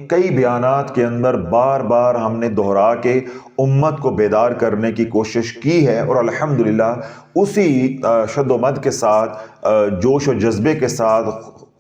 کئی بیانات کے اندر بار بار ہم نے دہرا کے امت کو بیدار کرنے کی کوشش کی ہے، اور الحمدللہ اسی شد و مد کے ساتھ، جوش و جذبے کے ساتھ،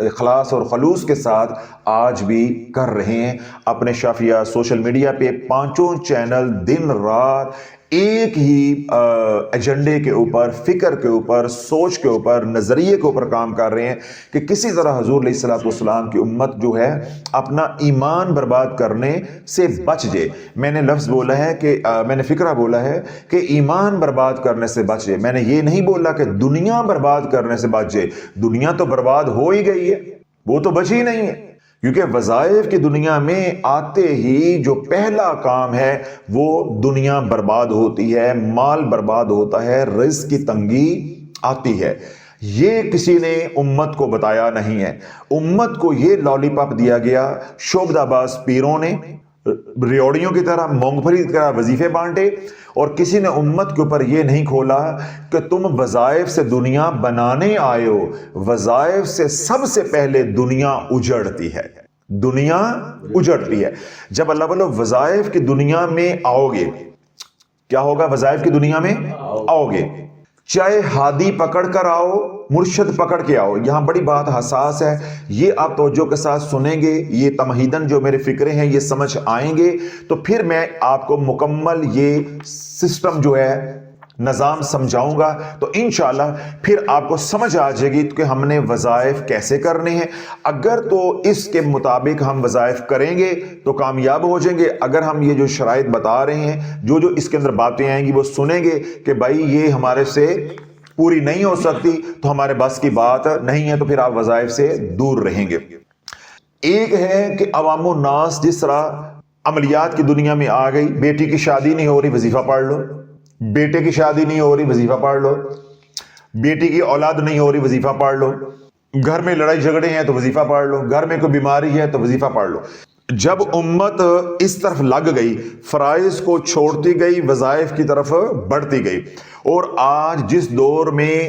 اخلاص اور خلوص کے ساتھ آج بھی کر رہے ہیں۔ اپنے شافیہ سوشل میڈیا پہ 5 چینل دن رات ایک ہی ایجنڈے کے اوپر، فکر کے اوپر، سوچ کے اوپر، نظریے کے اوپر کام کر رہے ہیں کہ کسی طرح حضور علیہ الصلوۃ والسلام کی امت جو ہے اپنا ایمان برباد کرنے سے بچ جائے۔ میں نے لفظ بولا ہے کہ میں نے فکرہ بولا ہے کہ ایمان برباد کرنے سے بچ جائے، میں نے یہ نہیں بولا کہ دنیا برباد کرنے سے بچ جائے۔ دنیا تو برباد ہو ہی گئی ہے، وہ تو بچی نہیں ہے، کیونکہ وظائف کی دنیا میں آتے ہی جو پہلا کام ہے وہ دنیا برباد ہوتی ہے، مال برباد ہوتا ہے، رزق کی تنگی آتی ہے۔ یہ کسی نے امت کو بتایا نہیں ہے۔ امت کو یہ لالی پاپ دیا گیا شعبدہ باز پیروں نے، ریوڑیوں کی طرح، مونگ پھلی کی طرح وظیفے بانٹے، اور کسی نے امت کے اوپر یہ نہیں کھولا کہ تم وظائف سے دنیا بنانے آئے ہو۔ وظائف سے سب سے پہلے دنیا اجڑتی ہے، دنیا اجڑتی ہے۔ جب اللہ والو وظائف کی دنیا میں آؤ گے، کیا ہوگا؟ وظائف کی دنیا میں آؤ گے، چاہے ہادی پکڑ کر آؤ، مرشد پکڑ کے آؤ۔ یہاں بڑی بات حساس ہے، یہ آپ توجہ کے ساتھ سنیں گے، یہ تمہیداً جو میرے فکرے ہیں یہ سمجھ آئیں گے تو پھر میں آپ کو مکمل یہ سسٹم جو ہے، نظام سمجھاؤں گا، تو انشاءاللہ پھر آپ کو سمجھ آ جائے گی کہ ہم نے وظائف کیسے کرنے ہیں۔ اگر تو اس کے مطابق ہم وظائف کریں گے تو کامیاب ہو جائیں گے۔ اگر ہم یہ جو شرائط بتا رہے ہیں، جو اس کے اندر باتیں آئیں گی وہ سنیں گے کہ بھائی یہ ہمارے سے پوری نہیں ہو سکتی، تو ہمارے بس کی بات نہیں ہے، تو پھر آپ وظائف سے دور رہیں گے۔ ایک ہے کہ عوام الناس جس طرح عملیات کی دنیا میں آ گئی، بیٹی کی شادی نہیں ہو رہی، وظیفہ پڑھ لو، بیٹے کی شادی نہیں ہو رہی، وظیفہ پڑھ لو، بیٹی کی اولاد نہیں ہو رہی، وظیفہ پڑھ لو، گھر میں لڑائی جھگڑے ہیں تو وظیفہ پڑھ لو، گھر میں کوئی بیماری ہے تو وظیفہ پڑھ لو۔ جب امت اس طرف لگ گئی، فرائض کو چھوڑتی گئی، وظائف کی طرف بڑھتی گئی، اور آج جس دور میں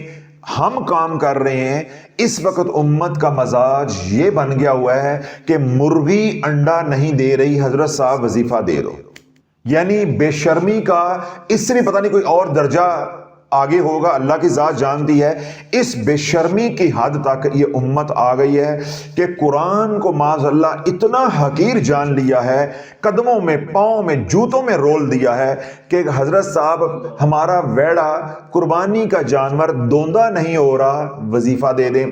ہم کام کر رہے ہیں، اس وقت امت کا مزاج یہ بن گیا ہوا ہے کہ مرغی انڈا نہیں دے رہی، حضرت صاحب وظیفہ دے دو۔ یعنی بے شرمی کا اس سے بھی پتہ نہیں کوئی اور درجہ آگے ہوگا، اللہ کی ذات جانتی ہے۔ اس بے شرمی کی حد تک یہ امت آ گئی ہے کہ قرآن کو معاذ اللہ اتنا حقیر جان لیا ہے، قدموں میں، پاؤں میں، جوتوں میں رول دیا ہے کہ حضرت صاحب ہمارا ویڑا قربانی کا جانور دوندا نہیں ہو رہا، وظیفہ دے دیں۔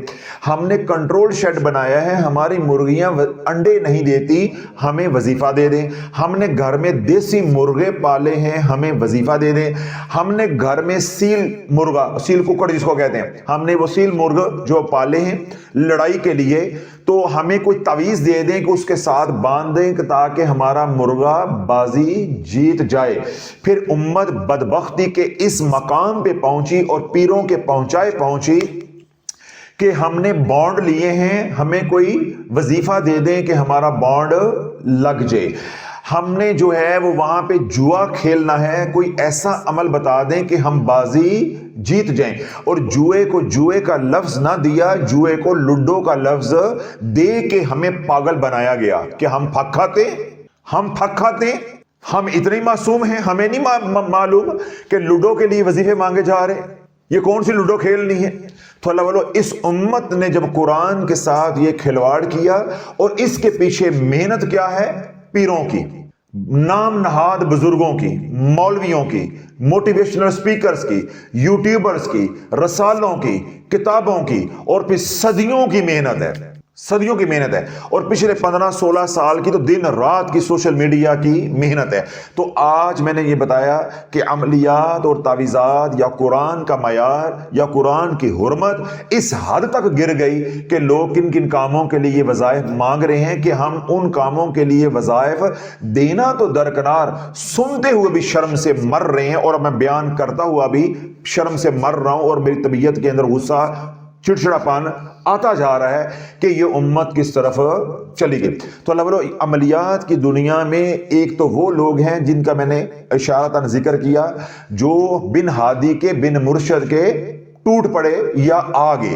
ہم نے کنٹرول شیڈ بنایا ہے، ہماری مرغیاں انڈے نہیں دیتی، ہمیں وظیفہ دے دیں۔ ہم نے گھر میں دیسی مرغے پالے ہیں، ہمیں وظیفہ دے دیں۔ ہم نے گھر میں سیل مرغا، سیل ککڑ جس کو کہتے ہیں، ہم نے وہ سیل مرغ جو پالے ہیں لڑائی کے لیے، تو ہمیں کوئی تعویذ دے دیں کہ اس کے ساتھ باندھ دیں تاکہ ہمارا مرغا بازی جیت جائے۔ پھر امت بدبختی کے اس مقام پہ پہنچی اور پیروں کے پہنچی کہ ہم نے بانڈ لیے ہیں، ہمیں کوئی وظیفہ دے دیں کہ ہمارا بانڈ لگ جائے۔ ہم نے جو ہے وہ وہاں پہ جوا کھیلنا ہے، کوئی ایسا عمل بتا دیں کہ ہم بازی جیت جائیں، اور جوئے کو جوئے کا لفظ نہ دیا، جوئے کو لڈو کا لفظ دے کے ہمیں پاگل بنایا گیا کہ ہم پھک کھاتے، ہم اتنے معصوم ہیں، ہمیں نہیں معلوم کہ لڈو کے لیے وظیفے مانگے جا رہے، یہ کون سی لڈو کھیلنی ہے؟ تو اللہ والو اس امت نے جب قرآن کے ساتھ یہ کھلواڑ کیا، اور اس کے پیچھے محنت کیا ہے؟ پیروں کی، نام نہاد بزرگوں کی، مولویوں کی، موٹیویشنل سپیکرز کی، یوٹیوبرز کی، رسالوں کی، کتابوں کی، اور پھر صدیوں کی محنت ہے، صدیوں کی محنت ہے، اور پچھلے 15-16 سال کی تو دن رات کی سوشل میڈیا کی محنت ہے۔ تو آج میں نے یہ بتایا کہ عملیات اور تعویذات یا قرآن کا معیار یا قرآن کی حرمت اس حد تک گر گئی کہ لوگ کن کن کاموں کے لیے وظائف مانگ رہے ہیں کہ ہم ان کاموں کے لیے وظائف دینا تو درکنار، سنتے ہوئے بھی شرم سے مر رہے ہیں، اور میں بیان کرتا ہوا بھی شرم سے مر رہا ہوں، اور میری طبیعت کے اندر غصہ، چڑچڑا پان آتا جا رہا ہے کہ یہ امت کس طرف چلی گئی۔ تو اللہ والو عملیات کی دنیا میں ایک تو وہ لوگ ہیں جن کا میں نے اشارتاً ذکر کیا، جو بن ہادی کے، بن مرشد کے ٹوٹ پڑے یا آگے،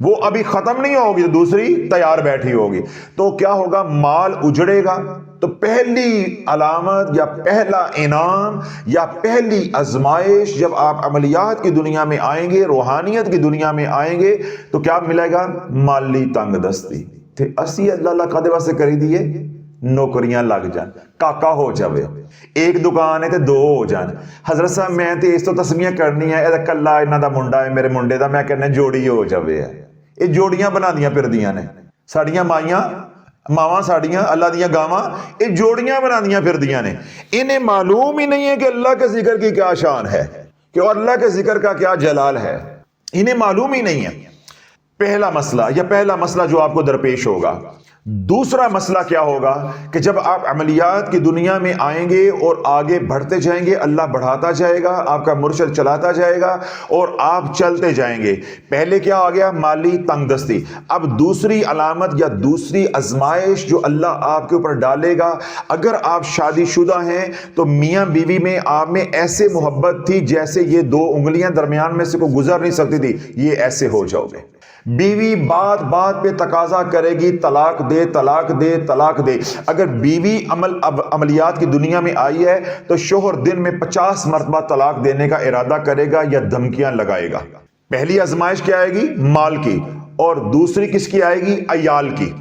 وہ ابھی ختم نہیں ہوگی تو دوسری تیار بیٹھی ہوگی. تو کیا ہوگا؟ مال اجڑے گا. تو پہلی علامت یا پہلا انعام یا پہلی آزمائش جب آپ عملیات کی دنیا میں آئیں گے، روحانیت کی دنیا میں آئیں گے، تو کیا ملے گا؟ مالی تنگ دستی. تھے اسی اللہ کدے واسطے کری دیے؟ نوکریاں لگ جان، کاکا ہو جاوے. ایک دکان ہے تے دو ہو جان. حضرت صاحب میں تے اس تو تسمیاں کرنی ہے، اے کلا انہاں دا منڈا ہے، میرے منڈے دا، میں کہنا جوڑی ہو جاوے. یہ جوڑیاں بنا دیاں پھر دیاں نے ساڑیاں مائیاں، ماواں ساڑیاں، اللہ دیاں گاواں، یہ جوڑیاں بنا دیاں پھر دیاں نے. انہیں معلوم ہی نہیں ہے کہ اللہ کے ذکر کی کیا شان ہے، کہ اللہ کے ذکر کا کیا جلال ہے. انہیں معلوم ہی نہیں ہے. پہلا مسئلہ یا پہلا مسئلہ جو آپ کو درپیش ہوگا. دوسرا مسئلہ کیا ہوگا کہ جب آپ عملیات کی دنیا میں آئیں گے اور آگے بڑھتے جائیں گے، اللہ بڑھاتا جائے گا، آپ کا مرشد چلاتا جائے گا اور آپ چلتے جائیں گے. پہلے کیا آ گیا؟ مالی تنگ دستی. اب دوسری علامت یا دوسری آزمائش جو اللہ آپ کے اوپر ڈالے گا، اگر آپ شادی شدہ ہیں تو میاں بیوی میں آپ میں ایسے محبت تھی جیسے یہ دو انگلیاں درمیان میں سے کوئی گزر نہیں سکتی تھی، یہ ایسے ہو جاؤ گے. بیوی بات بات پہ تقاضا کرے گی طلاق دے طلاق دے طلاق دے. اگر بیوی عملیات کی دنیا میں آئی ہے تو شوہر دن میں 50 مرتبہ طلاق دینے کا ارادہ کرے گا یا دھمکیاں لگائے گا. پہلی آزمائش کیا آئے گی؟ مال کی. اور دوسری کس کی آئے گی؟ عیال کی.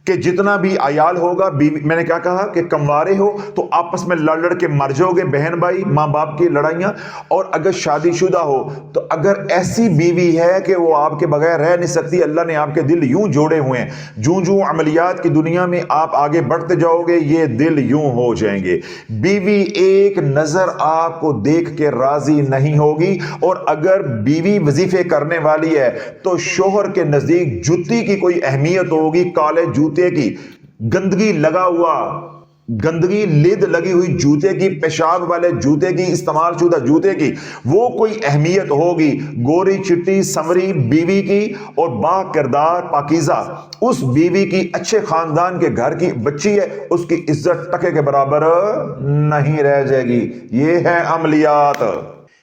کہ جتنا بھی عیال ہوگا، بیوی، میں نے کیا کہا کہ کموارے ہو تو آپس میں لڑ لڑ کے مر جاؤ گے، بہن بھائی، ماں باپ کی لڑائیاں. اور اگر شادی شدہ ہو تو اگر ایسی بیوی ہے کہ وہ آپ کے بغیر رہ نہیں سکتی، اللہ نے آپ کے دل یوں جوڑے ہوئے ہیں، جوں عملیات کی دنیا میں آپ آگے بڑھتے جاؤ گے یہ دل یوں ہو جائیں گے. بیوی ایک نظر آپ کو دیکھ کے راضی نہیں ہوگی. اور اگر بیوی وظیفے کرنے والی ہے تو شوہر کے نزدیک جوتی کی کوئی اہمیت ہوگی، کالے جوتے کی، گندگی لگا ہوا، گندگی لد لگی ہوئی جوتے کی، پیشاب والے جوتے کی، استعمال شدہ جوتے کی وہ کوئی اہمیت ہوگی. گوری چٹی سمری بیوی کی اور با کردار پاکیزہ اس بیوی کی، اچھے خاندان کے گھر کی بچی ہے، اس کی عزت ٹکے کے برابر نہیں رہ جائے گی. یہ ہے عملیات،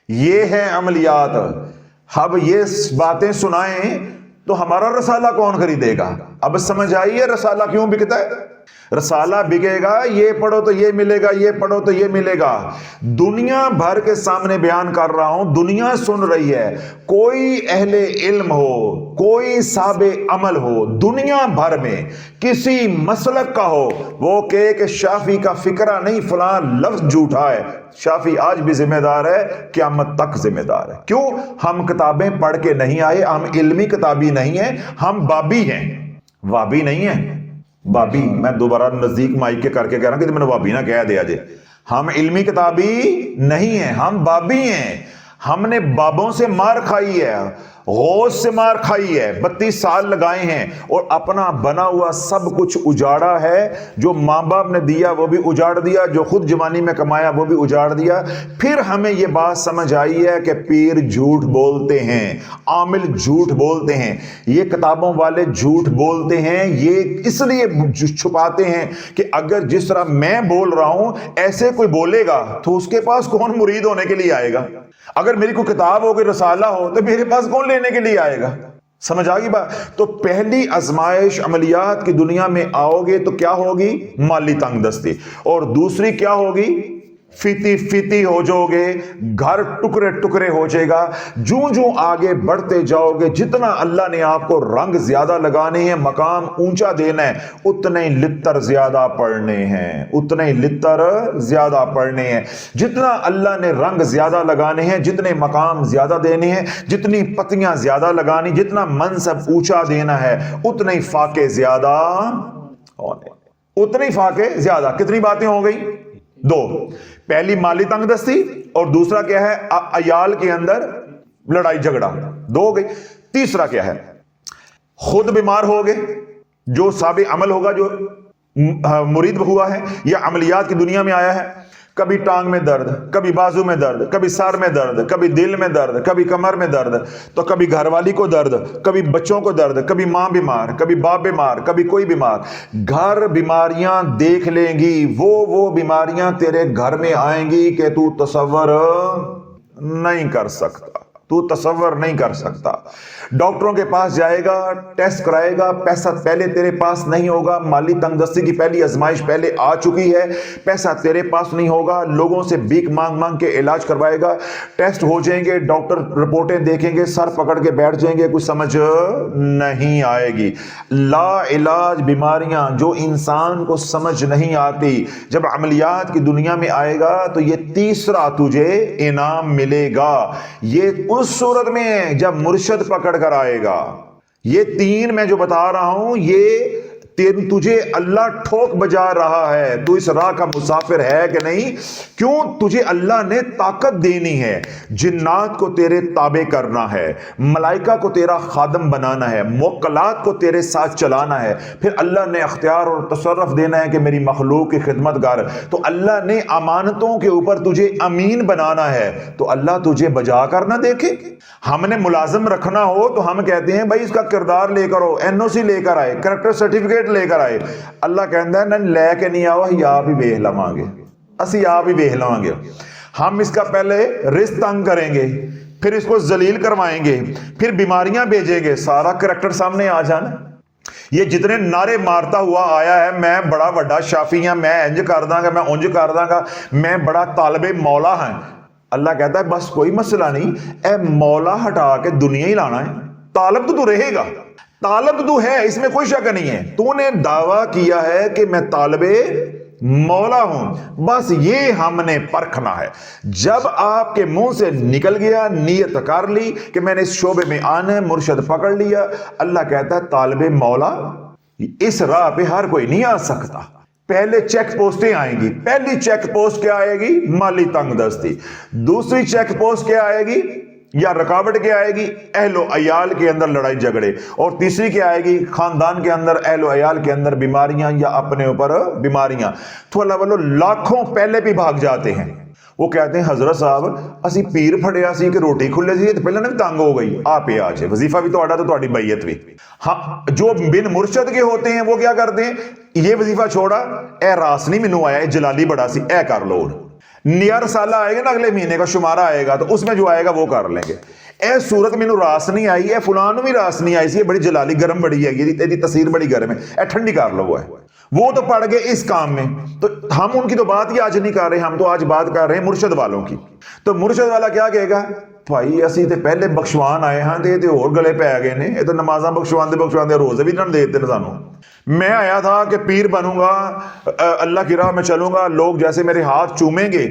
یہ ہے عملیات. اب یہ باتیں سنائیں تو ہمارا رسالہ کون خریدے گا؟ اب سمجھ آئیے رسالہ کیوں بکتا ہے. رسالہ بکے گا، یہ پڑھو تو یہ ملے گا، یہ پڑھو تو یہ ملے گا. دنیا بھر کے سامنے بیان کر رہا ہوں، دنیا سن رہی ہے. کوئی اہل علم ہو، کوئی صاحب عمل ہو، دنیا بھر میں کسی مسلک کا ہو، وہ کہے کہ شافعی کا فکرہ نہیں، فلاں لفظ جھوٹا ہے. شافعی آج بھی ذمہ دار ہے، قیامت تک ذمہ دار ہے. کیوں؟ ہم کتابیں پڑھ کے نہیں آئے، ہم علمی کتابی نہیں ہیں، ہم بابی ہیں، وابی نہیں ہیں. بابی، میں دوبارہ نزدیک مائک کے کر کے کہہ رہا ہوں کہ میں نے وابی نہ کہہ دیا جے. ہم علمی کتابی نہیں ہیں، ہم بابی ہیں. ہم نے بابوں سے مار کھائی ہے، غوث سے مار کھائی ہے، 32 سال لگائے ہیں اور اپنا بنا ہوا سب کچھ اجاڑا ہے. جو ماں باپ نے دیا وہ بھی اجاڑ دیا، جو خود جوانی میں کمایا وہ بھی اجاڑ دیا. پھر ہمیں یہ بات سمجھ آئی ہے کہ پیر جھوٹ بولتے ہیں، عامل جھوٹ بولتے ہیں، یہ کتابوں والے جھوٹ بولتے ہیں. یہ اس لیے چھپاتے ہیں کہ اگر جس طرح میں بول رہا ہوں ایسے کوئی بولے گا تو اس کے پاس کون مرید ہونے کے لیے آئے گا؟ اگر میری کوئی کتاب ہو، کوئی رسالہ ہو تو میرے پاس کون لینے کے لیے آئے گا؟ سمجھ آگی بات؟ تو پہلی آزمائش عملیات کی دنیا میں آؤ گے تو کیا ہوگی؟ مالی تنگ دستی. اور دوسری کیا ہوگی؟ فیتی فیتی ہو جاؤ گے، گھر ٹکڑے ٹکڑے ہو جائے گا. جوں آگے بڑھتے جاؤ گے، جتنا اللہ نے آپ کو رنگ زیادہ لگانے ہیں، مقام اونچا دینا ہے، اتنے ہی لتر زیادہ پڑھنے ہیں، اتنے ہی لتر زیادہ پڑھنے ہیں. جتنا اللہ نے رنگ زیادہ لگانے ہیں، جتنے مقام زیادہ دینے ہیں، جتنی پتیاں زیادہ لگانی، جتنا منصب اونچا دینا ہے، اتنے ہی فاقے زیادہ ہونے، اتنے ہی فاقے زیادہ. کتنی باتیں ہو گئی؟ 2. پہلی مالی تنگ دستی اور دوسرا کیا ہے؟ عیال کے اندر لڑائی جھگڑا. 2 ہو گئی. تیسرا کیا ہے؟ خود بیمار ہو گئے، جو صاحب عمل ہوگا، جو مرید ہوا ہے یا عملیات کی دنیا میں آیا ہے، کبھی ٹانگ میں درد، کبھی بازو میں درد، کبھی سر میں درد، کبھی دل میں درد، کبھی کمر میں درد، تو کبھی گھر والی کو درد، کبھی بچوں کو درد، کبھی ماں بیمار، کبھی باپ بیمار، کبھی کوئی بیمار. گھر بیماریاں دیکھ لیں گی، وہ بیماریاں تیرے گھر میں آئیں گی کہ تو تصور نہیں کر سکتا. تو تصور نہیں کر سکتا. ڈاکٹروں کے پاس جائے گا, ٹیسٹ کرائے گا, پیسہ پہلے تیرے پاس نہیں ہوگا, مالی تنگ دستی کی پہلی آزمائش پہلے آ چکی ہے, پیسہ تیرے پاس نہیں ہوگا, لوگوں سے بھیک مانگ مانگ کے علاج کروائے گا, ٹیسٹ ہو جائیں گے, ڈاکٹر رپورٹیں دیکھیں گے, سر پکڑ کے بیٹھ جائیں گے, کچھ سمجھ نہیں آئے گی. لا علاج بیماریاں جو انسان کو سمجھ نہیں آتی, جب عملیات کی دنیا میں آئے گا تو یہ تیسرا تجھے انعام ملے گا. یہ اس صورت میں ہے جب مرشد پکڑ کر آئے گا. یہ تین میں جو بتا رہا ہوں یہ تجھے اللہ ٹھوک بجا رہا ہے. تو اس راہ کا مسافر ہے کہ نہیں؟ کیوں؟ تجھے اللہ نے طاقت دینی ہے, جنات کو تیرے تابع کرنا ہے, ملائکہ کو تیرا خادم بنانا ہے, موکلات کو تیرے ساتھ چلانا ہے. پھر اللہ نے اختیار اور تصرف دینا ہے کہ میری مخلوق کی خدمت گار. تو اللہ نے امانتوں کے اوپر تجھے امین بنانا ہے. تو اللہ تجھے بجا کر نہ دیکھے. ہم نے ملازم رکھنا ہو تو ہم کہتے ہیں بھائی اس کا کردار لے کر ہو, این او سی لے کر آئے, کریکٹر سرٹیفکیٹ لے کر آئے. اللہ کہتا ہے نہ لے کے نہیں آؤ, ہی آپ ہی ویکھ لواں گے, اسی آپ ہی ویکھ لواں گے. ہم اس کا پہلے رزق تنگ کریں گے, پھر اس کو ذلیل کروائیں گے, پھر بیماریاں بھیجیں گے, سارا کریکٹر سامنے آ جانا. یہ جتنے نعرے مارتا ہوا آیا ہے میں بڑا بڑا شافی ہوں, میں انج کر داں گا, میں انج کر داں گا, میں بڑا طالب مولا ہوں. اللہ کہتا ہے بس کوئی مسئلہ نہیں, اے مولا ہٹا کے دنیا ہی لانا ہے. طالب تو رہے گا, طالب تو ہے, اس میں کوئی شک نہیں ہے. تو نے دعویٰ کیا ہے کہ میں طالب مولا ہوں, بس یہ ہم نے پرکھنا ہے. جب آپ کے منہ سے نکل گیا, نیت کر لی کہ میں نے اس شعبے میں آنا ہے, مرشد پکڑ لیا, اللہ کہتا ہے طالب مولا اس راہ پہ ہر کوئی نہیں آ سکتا. پہلے چیک پوسٹیں آئیں گی. پہلی چیک پوسٹ کیا آئے گی؟ مالی تنگ دستی. دوسری چیک پوسٹ کیا آئے گی یا رکاوٹ کیا آئے گی؟ اہل و عیال کے اندر لڑائی جھگڑے. اور تیسری کیا آئے گی؟ خاندان کے اندر, اہل و عیال کے اندر بیماریاں یا اپنے اوپر بیماریاں. تو اللہ والو لاکھوں پہلے بھی بھاگ جاتے ہیں. وہ کہتے ہیں حضرت صاحب اسی پیر پھڑیا سی کہ روٹی کھلے سی تو پہلے نا تنگ ہو گئی, آپ آ جائے وظیفہ بھی تو تہاڈی بیعت بھی. ہاں جو بن مرشد کے ہوتے ہیں وہ کیا کرتے ہیں, یہ وظیفہ چھوڑا, اے راس نہیں مینوں آیا, جلالی بڑا سی, اے کر لو. نیا رسالہ آئے گا نا اگلے مہینے کا شمارہ آئے گا تو اس میں جو آئے گا وہ کر لیں گے. اے صورت مینوں راس نہیں آئی, اے فلاں نوں بھی راس نہیں آئی سی, بڑی جلالی گرم بڑی ہے, یہ تاثیر بڑی گرم ہے, اے ٹھنڈی کر لو. وہ تو پڑ گئے اس کام میں. تو ہم ان کی تو بات ہی آج نہیں کر رہے, ہم تو آج بات کر رہے ہیں مرشد والوں کی. تو مرشد والا کیا کہے گا, بھائی اسی تے پہلے بخشوان آئے ہاں تے اور گلے پہ گئے نے, یہ تو نمازاں بخشواندے روزے بھی نہ دیتے سانوں. میں آیا تھا کہ پیر بنوں گا, اللہ کی راہ میں چلوں گا, لوگ جیسے میرے ہاتھ چومیں گے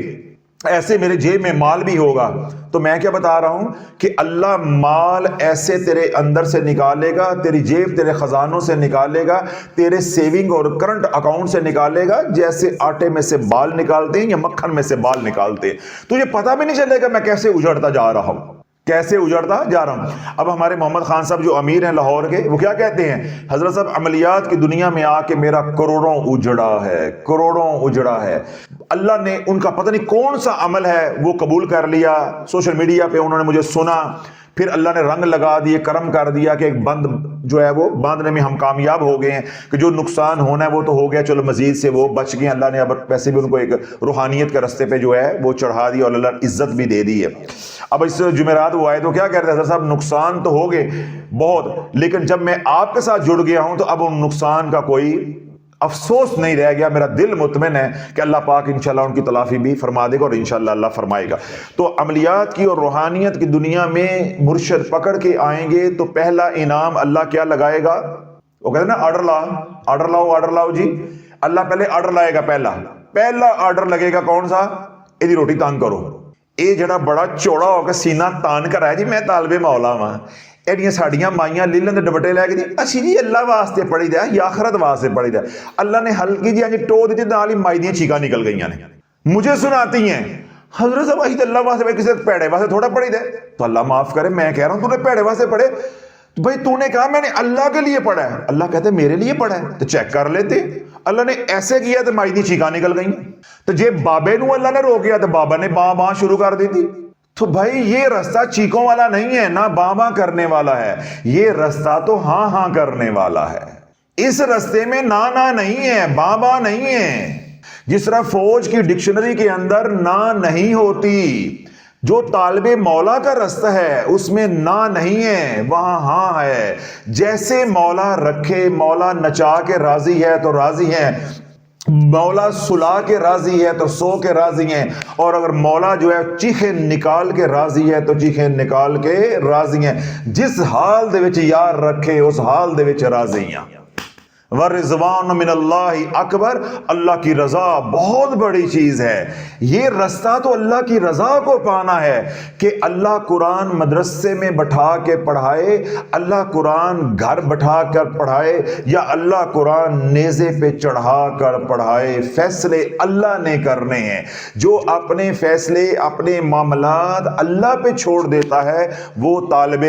ایسے میرے جیب میں مال بھی ہوگا. تو میں کیا بتا رہا ہوں کہ اللہ مال ایسے تیرے اندر سے نکالے گا, تیری جیب تیرے خزانوں سے نکالے گا, تیرے سیونگ اور کرنٹ اکاؤنٹ سے نکالے گا, جیسے آٹے میں سے بال نکالتے ہیں یا مکھن میں سے بال نکالتے ہیں. تجھے پتہ بھی نہیں چلے گا میں کیسے اجڑتا جا رہا ہوں, کیسے اجڑتا جا رہا ہوں. اب ہمارے محمد خان صاحب جو امیر ہیں لاہور کے, وہ کیا کہتے ہیں, حضرت صاحب عملیات کی دنیا میں آ کے میرا کروڑوں اجڑا ہے, کروڑوں اجڑا ہے. اللہ نے ان کا پتہ نہیں کون سا عمل ہے وہ قبول کر لیا, سوشل میڈیا پہ انہوں نے مجھے سنا, پھر اللہ نے رنگ لگا دیے, کرم کر دیا کہ ایک بند جو ہے وہ باندھنے میں ہم کامیاب ہو گئے ہیں, کہ جو نقصان ہونا ہے وہ تو ہو گیا, چلو مزید سے وہ بچ گئے. اللہ نے اب ویسے بھی ان کو ایک روحانیت کے رستے پہ جو ہے وہ چڑھا دیا اور اللہ نے عزت بھی دے دی ہے. اب اس جمعرات وہ آئے تو کیا کہہ رہے ہیں حضرت صاحب, نقصان تو ہو گئے بہت, لیکن جب میں آپ کے ساتھ جڑ گیا ہوں تو اب ان نقصان کا کوئی افسوس نہیں رہ گیا. میرا دل مطمئن ہے کہ اللہ پاک انشاءاللہ ان کی تلافی بھی فرما دے گا اور انشاءاللہ اللہ فرمائے گا. تو عملیات کی اور روحانیت کی دنیا میں مرشد پکڑ کے آئیں گے تو پہلا انعام اللہ کیا لگائے گا, وہ کہتے ہیں نا آرڈر لا, آرڈر لاؤ, آرڈر لاؤ جی. اللہ پہلے آرڈر لائے گا, پہلا آرڈر لگے گا کون سا, یہ روٹی تانگ کرو. یہ جڑا بڑا چوڑا ہو کے سینہ تان کر آیا جی میں طالب مولا ہاں, ایڈیاں ساڑیاں مائیاں لیلن دے ڈبٹے لے کے دی, اچھی جی اللہ واسطے پڑھی دیا یا آخرت واسطے پڑھی دیا. اللہ نے ہلکی جی انجی ٹو دیتی نال ہی مائی دیاں چیکاں نکل گئیاں نے, مجھے سناتی ہیں حضرت صاحب اچھی اللہ واسطے کسی پیڑے واسطے تھوڑا پڑھی دے. تو اللہ معاف کرے, میں کہہ رہا ہوں تو نے پیڑے واسطے پڑھے, تو بھائی تو نے کہا میں نے اللہ کے لیے پڑھا ہے, اللہ کہتے میرے لیے پڑھا ہے, تو چیک کر لیتے. اللہ نے ایسے کیا تو مائی دی چیکاں نکل گئیں. تو جے بابے نو اللہ نے روکیا تو بابا نے باں باں شروع کر دی تھی. تو بھائی یہ رستہ چیکوں والا نہیں ہے, نہ باں باں کرنے والا ہے, یہ رستہ تو ہاں ہاں کرنے والا ہے. اس رستے میں نہ نہیں ہے, باں باں نہیں ہے. جس طرح فوج کی ڈکشنری کے اندر نہ نہیں ہوتی, جو طالب مولا کا راستہ ہے اس میں نہ نہیں ہے، وہاں ہاں ہے۔ جیسے مولا رکھے، مولا نچا کے راضی ہے تو راضی ہے، مولا سلا کے راضی ہے تو سو کے راضی ہیں، اور اگر مولا جو ہے چیخے نکال کے راضی ہے تو چیخے نکال کے راضی ہیں۔ جس حال دے وچ یار رکھے اس حال دے وچ راضی ہیں۔ وَرِضْوَانُ مِنَ اللَّهِ اکبر، اللہ کی رضا بہت بڑی چیز ہے۔ یہ رستہ تو اللہ کی رضا کو پانا ہے کہ اللہ قرآن مدرسے میں بٹھا کے پڑھائے، اللہ قرآن گھر بٹھا کر پڑھائے، یا اللہ قرآن نیزے پہ چڑھا کر پڑھائے۔ فیصلے اللہ نے کرنے ہیں۔ جو اپنے فیصلے اپنے معاملات اللہ پہ چھوڑ دیتا ہے وہ طالب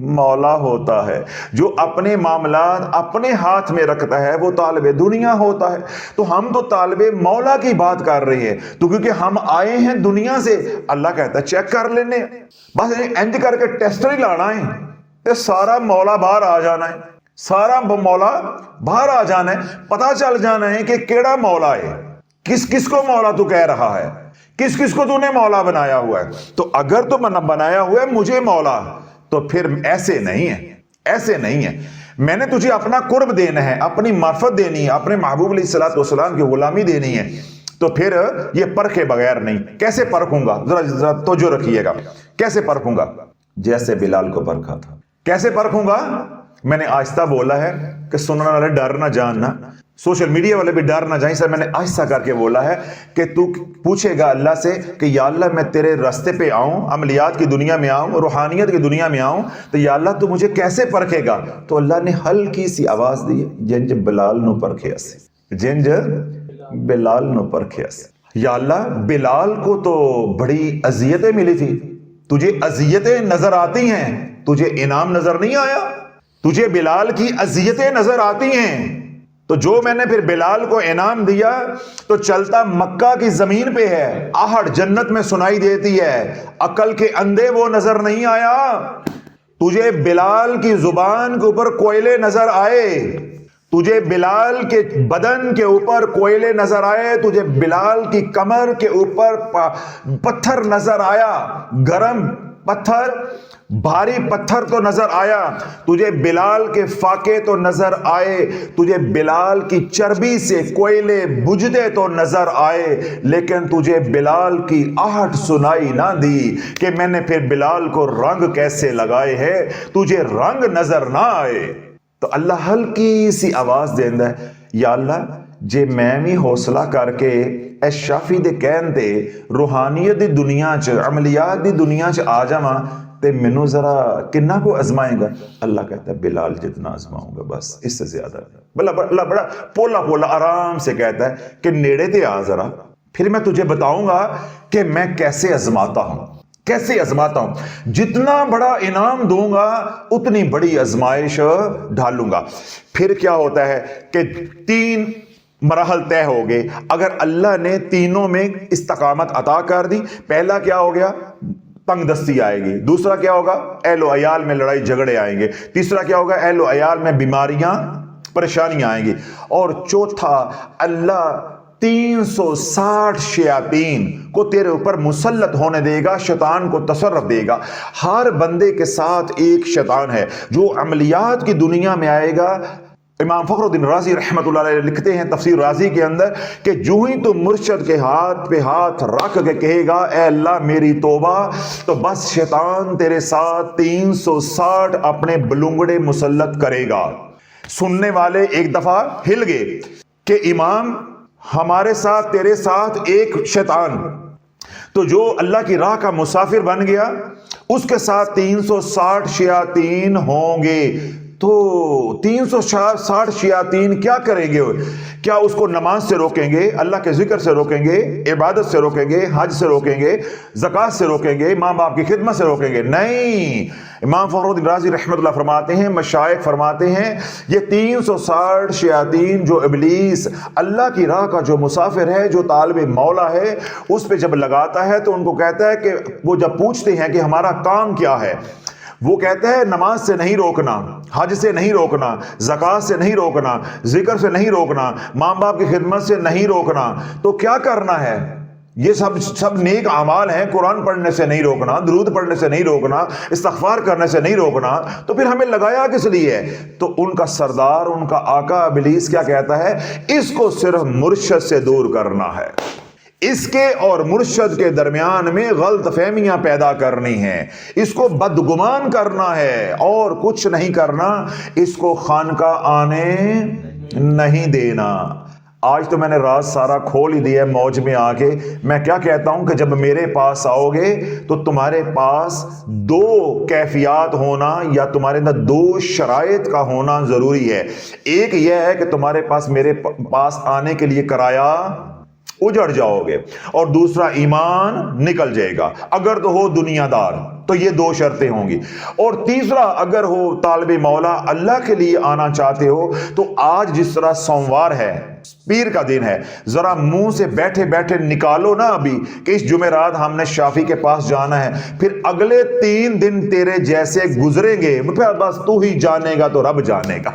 مولا ہوتا ہے۔ جو اپنے معاملات اپنے ہاتھ میں رکھتا ہے وہ طالب دنیا ہوتا ہے۔ تو ہم تو طالب مولا کی بات کر رہے ہیں، تو کیونکہ ہم آئے ہیں دنیا سے، اللہ کہتا ہے چیک کر لینے، بس انج کر کے ٹیسٹ نہیں لانا ہے، تو سارا مولا باہر آ جانا ہے، سارا مولا باہر آ جانا ہے، پتہ چل جانا ہے کہ کیڑا مولا ہے، کس کس کو مولا تو کہہ رہا ہے، کس کس کو تو نے مولا بنایا ہوا ہے۔ تو اگر تو بنایا ہوا ہے مجھے مولا، تو پھر ایسے نہیں ہے، ایسے نہیں ہے۔ میں نے تجھے اپنا قرب دینا ہے، اپنی معرفت دینی ہے، اپنے محبوب علیہ الصلوۃ والسلام کی غلامی دینی ہے، تو پھر یہ پرکھے بغیر نہیں۔ کیسے پرکھوں گا؟ ذرا توجہ رکھیے گا، کیسے پرکھوں گا؟ جیسے بلال کو پرکھا تھا۔ کیسے پرکھوں گا؟ میں نے آہستہ بولا ہے کہ سننے والے ڈر نہ جاننا، سوشل میڈیا والے بھی ڈر نہ جائیں، سر میں نے آہستہ کر کے بولا ہے کہ تو پوچھے گا اللہ سے کہ یا اللہ میں تیرے راستے پہ آؤں، عملیات کی دنیا میں آؤں، روحانیت کی دنیا میں آؤں، تو یا اللہ تو مجھے کیسے پرکھے گا؟ تو اللہ نے ہلکی سی آواز دی، جنج بلال نو پرکھے اسے، جنج بلال نو پرکھے اسے۔ یا اللہ بلال کو تو بڑی اذیتیں ملی تھی، تجھے اذیتیں نظر آتی ہیں، تجھے انعام نظر نہیں آیا؟ تجھے بلال کی اذیتیں نظر آتی ہیں، تو جو میں نے پھر بلال کو انعام دیا تو چلتا مکہ کی زمین پہ ہے، آہٹ جنت میں سنائی دیتی ہے، عقل کے اندھے وہ نظر نہیں آیا؟ تجھے بلال کی زبان کے اوپر کوئلے نظر آئے، تجھے بلال کے بدن کے اوپر کوئلے نظر آئے، تجھے بلال کی کمر کے اوپر پتھر نظر آیا، گرم پتھر، بھاری پتھر تو نظر آیا، تجھے بلال کے فاقے تو نظر آئے، تجھے بلال کی چربی سے کوئلے بجھتے تو نظر آئے، لیکن تجھے بلال کی آہٹ سنائی نہ دی کہ میں نے پھر بلال کو رنگ کیسے لگائے ہیں، تجھے رنگ نظر نہ آئے۔ تو اللہ ہلکی سی آواز دیندا ہے، یا اللہ جے میں بھی حوصلہ کر کے اے شافی دے کہن تے روحانیت دی دنیا چ، عملیات دی دنیا چ آ جاواں تے مینوں ذرا کنا کو آزمائے گا؟ اللہ کہتا ہے بلال جتنا آزماؤں گا بس، اس سے زیادہ۔ اللہ بڑا پولا پولا آرام سے کہتا ہے کہ نیڑے تے آ ذرا، پھر میں تجھے بتاؤں گا کہ میں کیسے آزماتا ہوں، کیسے آزماتا ہوں۔ جتنا بڑا انعام دوں گا اتنی بڑی آزمائش ڈھالوں گا۔ پھر کیا ہوتا ہے کہ 3 مراحل طے ہو گئے۔ اگر اللہ نے تینوں میں استقامت عطا کر دی، پہلا کیا ہو گیا؟ تنگ دستی آئے گی، دوسرا کیا ہوگا؟ اہل و عیال میں لڑائی جھگڑے آئیں گے، تیسرا کیا ہوگا؟ اہل و عیال میں بیماریاں پریشانیاں آئیں گی، اور چوتھا اللہ 360 شیاطین کو تیرے اوپر مسلط ہونے دے گا، شیطان کو تصرف دے گا۔ ہر بندے کے ساتھ ایک شیطان ہے جو عملیات کی دنیا میں آئے گا۔ امام فخر الدین رازی رحمۃ اللہ علیہ لکھتے ہیں تفسیر رازی کے اندر کہ جو ہی تو مرشد کے ہاتھ پہ ہاتھ رکھ کے کہے گا اے اللہ میری توبہ، تو بس شیطان تیرے ساتھ 360 اپنے بلنگڑے مسلط کرے گا۔ سننے والے ایک دفعہ ہل گئے کہ امام ہمارے ساتھ تیرے ساتھ ایک شیطان، تو جو اللہ کی راہ کا مسافر بن گیا اس کے ساتھ 360 شیاطین ہوں گے۔ تو 360 شیاطین کیا کریں گے؟ کیا اس کو نماز سے روکیں گے، اللہ کے ذکر سے روکیں گے، عبادت سے روکیں گے، حج سے روکیں گے، زکوٰۃ سے روکیں گے، ماں باپ کی خدمت سے روکیں گے؟ نہیں۔ امام فخر الدین رازی رحمۃ اللہ فرماتے ہیں، مشائخ فرماتے ہیں، یہ 360 شیاطین جو ابلیس اللہ کی راہ کا جو مسافر ہے، جو طالب مولا ہے، اس پہ جب لگاتا ہے تو ان کو کہتا ہے کہ وہ جب پوچھتے ہیں کہ ہمارا کام کیا ہے، وہ کہتا ہے نماز سے نہیں روکنا، حج سے نہیں روکنا، زکوٰۃ سے نہیں روکنا، ذکر سے نہیں روکنا، ماں باپ کی خدمت سے نہیں روکنا، تو کیا کرنا ہے؟ یہ سب نیک اعمال ہیں. قرآن پڑھنے سے نہیں روکنا, درود پڑھنے سے نہیں روکنا, استغفار کرنے سے نہیں روکنا, تو پھر ہمیں لگایا کس لیے؟ تو ان کا سردار, ان کا آقا ابلیس کیا کہتا ہے؟ اس کو صرف مرشد سے دور کرنا ہے, اس کے اور مرشد کے درمیان میں غلط فہمیاں پیدا کرنی ہیں, اس کو بدگمان کرنا ہے اور کچھ نہیں کرنا, اس کو خانقاہ آنے نہیں دینا. آج تو میں نے راز سارا کھول ہی دیا ہے موج میں آ کے. میں کیا کہتا ہوں کہ جب میرے پاس آؤ گے تو تمہارے پاس دو کیفیات ہونا یا تمہارے اندر دو شرائط کا ہونا ضروری ہے. ایک یہ ہے کہ تمہارے پاس میرے پاس آنے کے لیے کرایہ اجڑ جاؤ گے, اور دوسرا ایمان نکل جائے گا. اگر تو ہو دنیا دار تو یہ دو شرطیں ہوں گی, اور تیسرا اگر ہو طالب مولا, اللہ کے لیے آنا چاہتے ہو تو آج جس طرح سوموار ہے, پیر کا دن ہے, ذرا منہ سے بیٹھے بیٹھے نکالو نا ابھی کہ اس جمعرات ہم نے شافی کے پاس جانا ہے. پھر اگلے 3 دن تیرے جیسے گزریں گے, پھر بس تو ہی جانے گا تو رب جانے گا.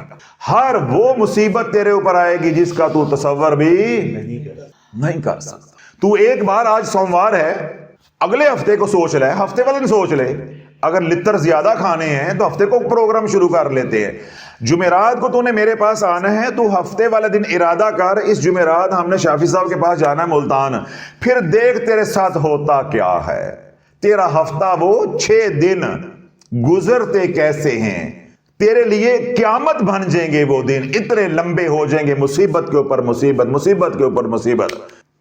ہر وہ مصیبت تیرے اوپر آئے گی جس کا تو تصور بھی نہیں کر سکتا. تو ایک بار آج سوموار ہے, اگلے ہفتے کو سوچ لے, ہفتے والے دن سوچ لے. اگر لتر زیادہ کھانے ہیں تو ہفتے کو پروگرام شروع کر لیتے ہیں. جمعرات کو تو نے میرے پاس آنا ہے, تو ہفتے والے دن ارادہ کر اس جمعرات ہم نے شافی صاحب کے پاس جانا ہے ملتان. پھر دیکھ تیرے ساتھ ہوتا کیا ہے. تیرا ہفتہ وہ 6 دن گزرتے کیسے ہیں, تیرے لیے قیامت بن جائیں گے وہ دن, اتنے لمبے ہو جائیں گے, مصیبت کے اوپر مصیبت, مصیبت کے اوپر مصیبت.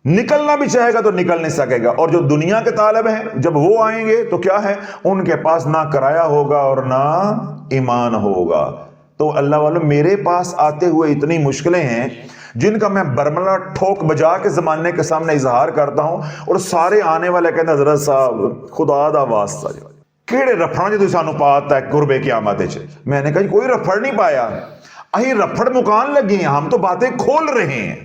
نکلنا بھی چاہے گا تو نکل نہیں سکے گا. اور جو دنیا کے طالب ہیں جب وہ آئیں گے تو کیا ہے, ان کے پاس نہ کرایہ ہوگا اور نہ ایمان ہوگا. تو اللہ والوں, میرے پاس آتے ہوئے اتنی مشکلیں ہیں جن کا میں برملا ٹھوک بجا کے زمانے کے سامنے اظہار کرتا ہوں, اور سارے آنے والے کہتے ہیں حضرت صاحب خدا دا واسطہ کیڑے رفڑ جو سانو پاتا ہے قرب قیامت وچ. میں نے کہا کوئی رفڑ نہیں پایا, اہیں رفڑ مکان لگی ہیں, ہم تو باتیں کھول رہے ہیں,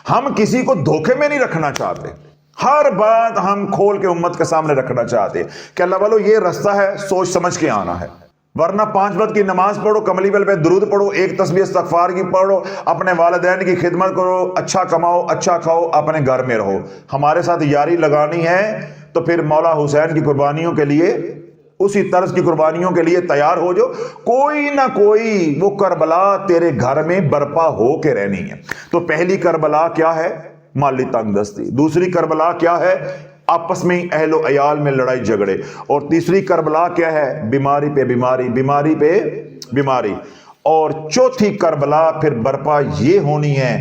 ہم کسی کو دھوکے میں نہیں رکھنا چاہتے, ہر بات ہم کھول کے امت کے سامنے رکھنا چاہتے کہ اللہ والو یہ رستہ ہے, سوچ سمجھ کے آنا ہے. ورنہ 5 وقت کی نماز پڑھو, کملی بل پہ درود پڑھو, ایک تسبیح استغفار کی پڑھو, اپنے والدین کی خدمت کرو, اچھا کماؤ, اچھا کھاؤ, اپنے گھر میں رہو. ہمارے ساتھ یاری لگانی ہے تو پھر مولا حسین کی قربانیوں کے لیے, اسی طرز کی قربانیوں کے لیے تیار ہو جو. کوئی نہ کوئی وہ کربلا تیرے گھر میں برپا ہو کے رہنی ہے. تو پہلی کربلا کیا ہے؟ مالی تنگ دستی. دوسری کربلا کیا ہے؟ آپس میں اہل و عیال میں لڑائی جھگڑے. اور تیسری کربلا کیا ہے؟ بیماری پہ بیماری, بیماری پہ بیماری. اور چوتھی کربلا پھر برپا یہ ہونی ہے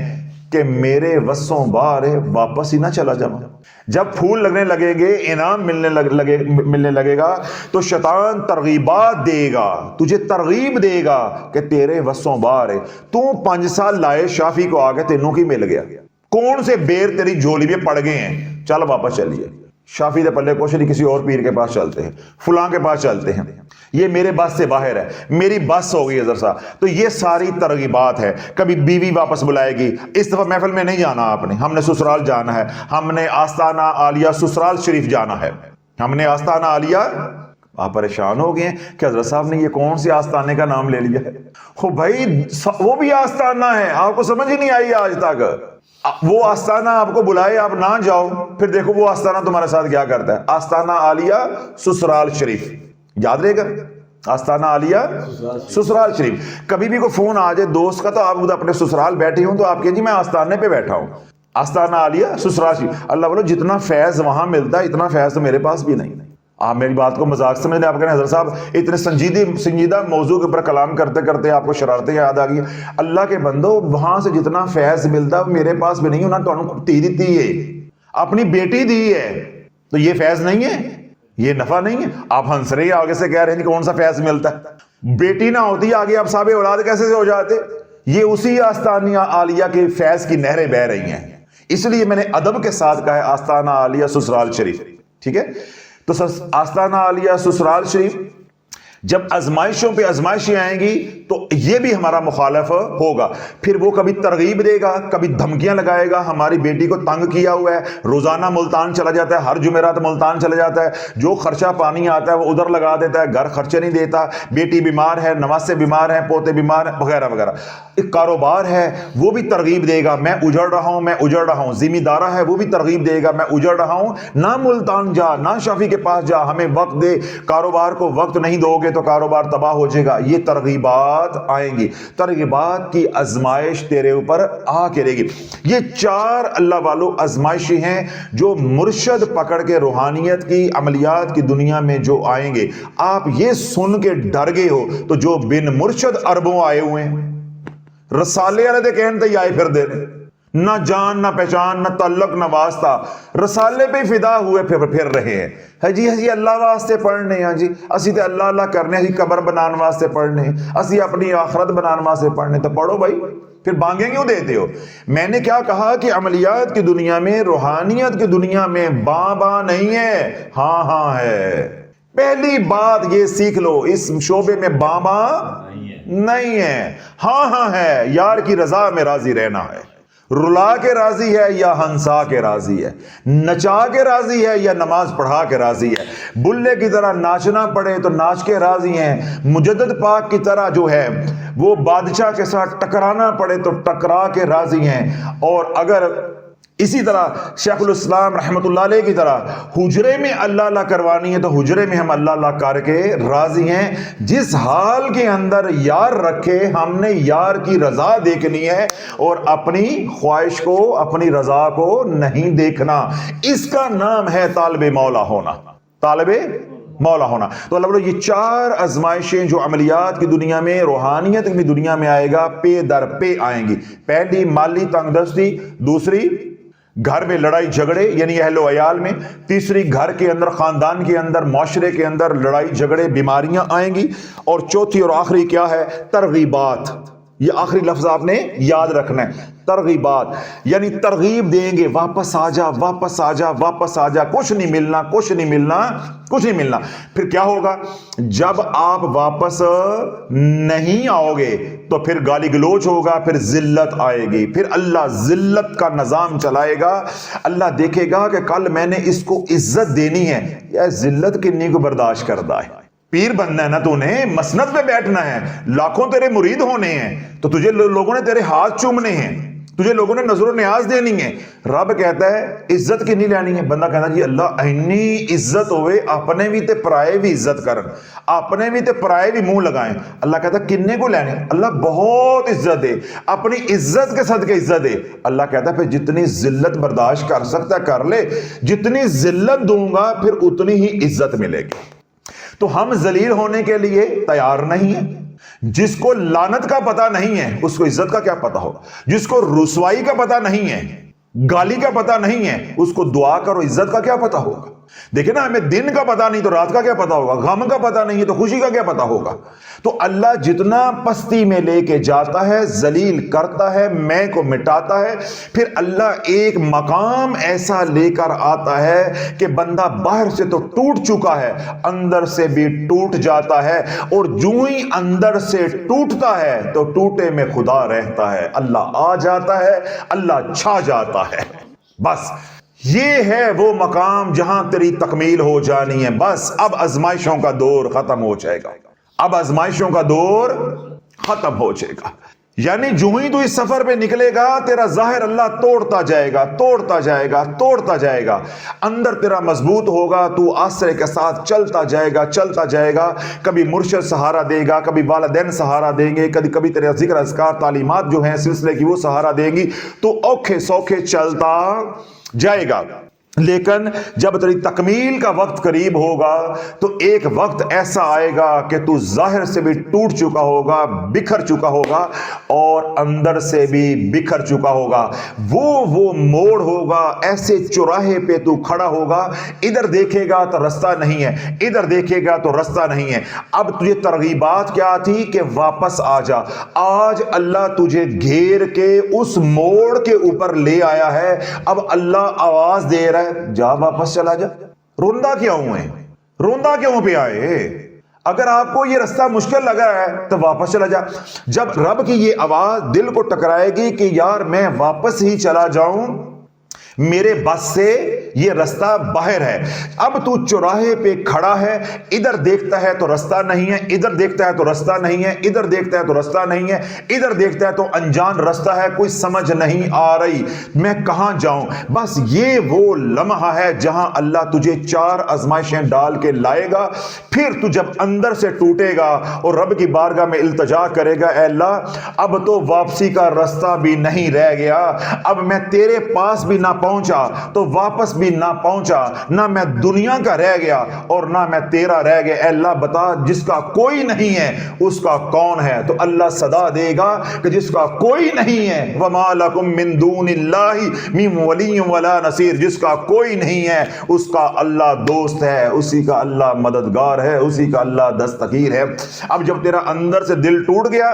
کہ میرے وسوں باہر واپس ہی نہ چلا جاؤں. جب پھول لگنے لگے گے, انعام ملنے لگے گا, تو شیطان ترغیبات دے گا, تجھے ترغیب دے گا کہ تیرے وسوں باہر ہے. تو 5 سال لائے, شافی کو آگے تینوں کی مل گیا, کون سے بیر تیری جھولی میں پڑ گئے ہیں, چل واپس چلیے. شافی دے پلے کچھ نہیں, کسی اور پیر کے پاس چلتے ہیں, فلاں کے پاس چلتے ہیں, یہ میرے بس سے باہر ہے, میری بس ہو گئی حضرت صاحب. تو یہ ساری ترغیبات ہے. کبھی بیوی واپس بلائے گی, اس دفعہ محفل میں نہیں جانا آپ نے, ہم نے سسرال جانا ہے, ہم نے آستانہ عالیہ سسرال شریف جانا ہے, ہم نے آستانہ عالیہ. آپ پریشان ہو گئے ہیں کہ حضرت صاحب نے یہ کون سے آستانے کا نام لے لیا ہے. ہو بھائی وہ بھی آستانہ ہے, آپ کو سمجھ ہی نہیں آئی آج تک. وہ آستانہ آپ کو بلائے, آپ نہ جاؤ, پھر دیکھو وہ آستانہ تمہارے ساتھ کیا کرتا ہے. آستانہ عالیہ سسرال شریف, یاد رہے گا, آستانہ عالیہ سسرال شریف. کبھی بھی کوئی فون آ جائے دوست کا, تو آپ خود اپنے سسرال بیٹھے ہوں تو آپ کہیں جی میں آستانے پہ بیٹھا ہوں, آستانہ عالیہ سسرال شریف. اللہ بولو جتنا فیض وہاں ملتا ہے اتنا فیض تو میرے پاس بھی نہیں. آپ میری بات کو مذاق سمجھ لیں, آپ کہنے حضرت صاحب اتنے سنجیدہ موضوع کے اوپر کلام کرتے کرتے آپ کو شرارتیں یاد آ گئی. اللہ کے بندو, وہاں سے جتنا فیض ملتا ہے میرے پاس بھی نہیں. انہوں نے تو تی دیتی ہے, اپنی بیٹی دی ہے, تو یہ فیض نہیں ہے, یہ نفع نہیں ہے. آپ ہنس رہے ہیں, آگے سے کہہ رہے ہیں کون سا فیض ملتا ہے. بیٹی نہ ہوتی آگے آپ صاحب اولاد کیسے سے ہو جاتے. یہ اسی آستانہ عالیہ کے فیض کی نہریں بہ رہی ہیں. اس لیے میں نے ادب کے ساتھ کہا ہے آستانہ عالیہ سسرال شریف, ٹھیک ہے. تو آستانہ عالیہ سسرال شریف جب آزمائشوں پہ آزمائشیں آئیں گی تو یہ بھی ہمارا مخالف ہوگا. پھر وہ کبھی ترغیب دے گا, کبھی دھمکیاں لگائے گا. ہماری بیٹی کو تنگ کیا ہوا ہے, روزانہ ملتان چلا جاتا ہے, ہر جمعرات ملتان چلا جاتا ہے, جو خرچہ پانی آتا ہے وہ ادھر لگا دیتا ہے, گھر خرچے نہیں دیتا, بیٹی بیمار ہے, نواسے بیمار ہیں, پوتے بیمار ہیں, وغیرہ وغیرہ. ایک کاروبار ہے وہ بھی ترغیب دے گا، میں اجڑ رہا ہوں، میں اجڑ رہا ہوں. ذمہ دارہ ہے وہ بھی ترغیب دے گا، میں اجڑ رہا ہوں، نہ ملتان جا، نہ شافی کے پاس جا، ہمیں وقت دے، کاروبار کو وقت نہیں دو گے تو کاروبار تباہ ہو جائے گا. یہ ترغیبات آئیں گی، ترغیبات کی آزمائش تیرے اوپر آ کے رہے گی. یہ 4 اللہ والو آزمائشیں ہیں جو مرشد پکڑ کے روحانیت کی عملیات کی دنیا میں جو آئیں گے. آپ یہ سن کے ڈر گئے ہو تو جو بن مرشد عربوں آئے ہوئے ہیں، رسالے والے دے کہن تے آئے پھر دے نہ جان نہ پہچان نہ تعلق نہ واسطہ، رسالے پہ فدا ہوئے پھر رہے ہیں. ہے جی اللہ واسطے پڑھنے ہیں، جی اسی تے اللہ اللہ کرنے، اسی قبر بنان واسطے پڑھنے ہیں، اسی اپنی آخرت بنان واسطے پڑھنے. تو پڑھو بھائی، پھر بانگیں کیوں دیتے ہو؟ میں نے کیا کہا کہ عملیات کی دنیا میں، روحانیت کی دنیا میں باں نہیں ہے، ہاں ہے. پہلی بات یہ سیکھ لو، اس شعبے میں باں نہیں ہے، ہاں ہے. یار کی رضا میں راضی رہنا ہے. رلا کے راضی ہے یا ہنسا کے راضی ہے، نچا کے راضی ہے یا نماز پڑھا کے راضی ہے. بلے کی طرح ناچنا پڑے تو ناچ کے راضی ہیں. مجدد پاک کی طرح جو ہے وہ بادشاہ کے ساتھ ٹکرانا پڑے تو ٹکرا کے راضی ہیں. اور اگر اسی طرح شیخ الاسلام رحمت اللہ علیہ کی طرح حجرے میں اللہ اللہ کروانی ہے تو حجرے میں ہم اللہ اللہ کر کے راضی ہیں. جس حال کے اندر یار رکھے ہم نے یار کی رضا دیکھنی ہے اور اپنی خواہش کو، اپنی رضا کو نہیں دیکھنا. اس کا نام ہے طالب مولا ہونا، طالب مولا ہونا. تو اللہ بولو یہ 4 آزمائشیں جو عملیات کی دنیا میں، روحانیت کی دنیا میں آئے گا، پے در پے آئیں گی. پہلی مالی تنگ دستی، دوسری گھر میں لڑائی جھگڑے یعنی اہل و عیال میں، تیسری گھر کے اندر، خاندان کے اندر، معاشرے کے اندر لڑائی جھگڑے، بیماریاں آئیں گی. اور چوتھی اور آخری کیا ہے؟ ترغیبات. یہ آخری لفظ آپ نے یاد رکھنا ہے، ترغیبات. یعنی ترغیب دیں گے، واپس آ جا، واپس آ جا، واپس آ جا، کچھ نہیں ملنا، کچھ نہیں ملنا، کچھ نہیں ملنا. پھر کیا ہوگا؟ جب آپ واپس نہیں آؤ گے تو پھر گالی گلوچ ہوگا، پھر ذلت آئے گی، پھر اللہ ذلت کا نظام چلائے گا. اللہ دیکھے گا کہ کل میں نے اس کو عزت دینی ہے، یا ذلت کنی کو برداشت کرتا ہے. پیر بننا ہے نا، تو نے مسند پہ بیٹھنا ہے، لاکھوں تیرے مرید ہونے ہیں تو تجھے لوگوں نے تیرے ہاتھ چومنے ہیں، تجھے لوگوں نے نظر و نیاز دینی ہے. رب کہتا ہے عزت کی نہیں لینی ہے. بندہ کہتا جی اللہ اینی عزت ہوئے، اپنے بھی تے پرائے بھی عزت کرن، اپنے بھی تے پرائے بھی منہ لگائیں. اللہ کہتا ہے کنے کو لینے؟ اللہ بہت عزت دے، اپنی عزت کے صدقے عزت دے. اللہ کہتا ہے پھر جتنی ذلت برداشت کر سکتا کر لے، جتنی ذلت دوں گا پھر اتنی ہی عزت ملے گی. تو ہم ذلیل ہونے کے لیے تیار نہیں ہیں. جس کو لعنت کا پتہ نہیں ہے اس کو عزت کا کیا پتہ ہوگا؟ جس کو رسوائی کا پتہ نہیں ہے، گالی کا پتہ نہیں ہے، اس کو دعا کرو عزت کا کیا پتہ ہوگا؟ دیکھیں نا، ہمیں دن کا پتہ نہیں تو رات کا کیا پتہ ہوگا، غم کا پتہ نہیں ہے تو خوشی کا کیا پتہ ہوگا. تو اللہ جتنا پستی میں لے کے جاتا ہے، ذلیل کرتا ہے، میں کو مٹاتا ہے، پھر اللہ ایک مقام ایسا لے کر آتا ہے کہ بندہ باہر سے تو ٹوٹ چکا ہے، اندر سے بھی ٹوٹ جاتا ہے. اور جو ہی اندر سے ٹوٹتا ہے تو ٹوٹے میں خدا رہتا ہے، اللہ آ جاتا ہے، اللہ چھا جاتا ہے. بس یہ ہے وہ مقام جہاں تیری تکمیل ہو جانی ہے. بس اب آزمائشوں کا دور ختم ہو جائے گا، اب آزمائشوں کا دور ختم ہو جائے گا. یعنی جو ہی تو اس سفر پہ نکلے گا تیرا ظاہر اللہ توڑتا جائے گا، توڑتا جائے گا، توڑتا جائے گا. اندر تیرا مضبوط ہوگا، تو آسرے کے ساتھ چلتا جائے گا، چلتا جائے گا. کبھی مرشد سہارا دے گا، کبھی والدین سہارا دیں گے، کبھی تیرے ذکر اذکار تعلیمات جو ہیں سلسلے کی وہ سہارا دیں گی. تو اوکھے سوکھے چلتا جائے گا. لیکن جب تیری تکمیل کا وقت قریب ہوگا تو ایک وقت ایسا آئے گا کہ تو ظاہر سے بھی ٹوٹ چکا ہوگا، بکھر چکا ہوگا اور اندر سے بھی بکھر چکا ہوگا. وہ موڑ ہوگا، ایسے چوراہے پہ تو کھڑا ہوگا، ادھر دیکھے گا تو رستہ نہیں ہے، ادھر دیکھے گا تو رستہ نہیں ہے. اب تجھے ترغیبات کیا تھی کہ واپس آ جا. آج اللہ تجھے گھیر کے اس موڑ کے اوپر لے آیا ہے. اب اللہ آواز دے رہا ہے جا واپس چلا جا. روندہ کیوں ہوئے؟ روندہ کیوں پہ آئے؟ اگر آپ کو یہ رستہ مشکل لگ رہا ہے تو واپس چلا جا. جب رب کی یہ آواز دل کو ٹکرائے گی کہ یار میں واپس ہی چلا جاؤں، میرے بس سے یہ رستہ باہر ہے. اب تو چوراہے پہ کھڑا ہے, ادھر دیکھتا ہے تو رستہ نہیں ہے, ادھر دیکھتا ہے تو رستہ نہیں ہے, ادھر دیکھتا ہے تو رستہ نہیں ہے, ادھر دیکھتا ہے تو انجان رستہ ہے, کوئی سمجھ نہیں آ رہی, میں کہاں جاؤں. بس یہ وہ لمحہ ہے جہاں اللہ تجھے 4 آزمائشیں ڈال کے لائے گا. پھر تو جب اندر سے ٹوٹے گا اور رب کی بارگاہ میں التجا کرے گا, اے اللہ اب تو واپسی کا راستہ بھی نہیں رہ گیا, اب میں تیرے پاس بھی نہ پہنچا تو واپس بھی نہ پہنچا, نہ میں دنیا کا رہ گیا اور نہ میں تیرا رہ گیا. اے اللہ بتا, جس کا کوئی نہیں ہے اس کا کون ہے؟ تو اللہ صدا دے گا کہ جس کا کوئی نہیں ہے, وَمَا لَكُم مِّن دُونِ اللَّهِ مِن وَلِيٍّ وَلَا نَصِيرٍ, جس کا کوئی نہیں ہے اس کا اللہ دوست ہے, اسی کا اللہ مددگار ہے, اسی کا اللہ دستگیر ہے. اب جب تیرا اندر سے دل ٹوٹ گیا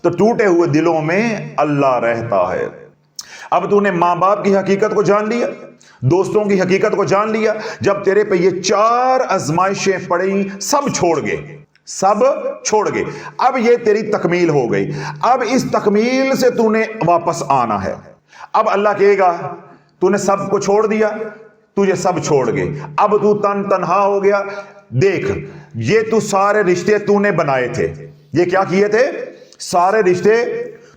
تو ٹوٹے ہوئے دلوں میں اللہ رہتا ہے. اب تو نے ماں باپ کی حقیقت کو جان لیا, دوستوں کی حقیقت کو جان لیا. جب تیرے پہ یہ 4 آزمائشیں پڑیں, سب چھوڑ گئے, سب چھوڑ گئے. اب یہ تیری تکمیل ہو گئی. اب اس تکمیل سے تو نے واپس آنا ہے. اب اللہ کہے گا تو نے سب کو چھوڑ دیا, تجھے سب چھوڑ گئے, اب تو تنہا ہو گیا. دیکھ, یہ تو سارے رشتے تو نے بنائے تھے. یہ کیا کیے تھے؟ سارے رشتے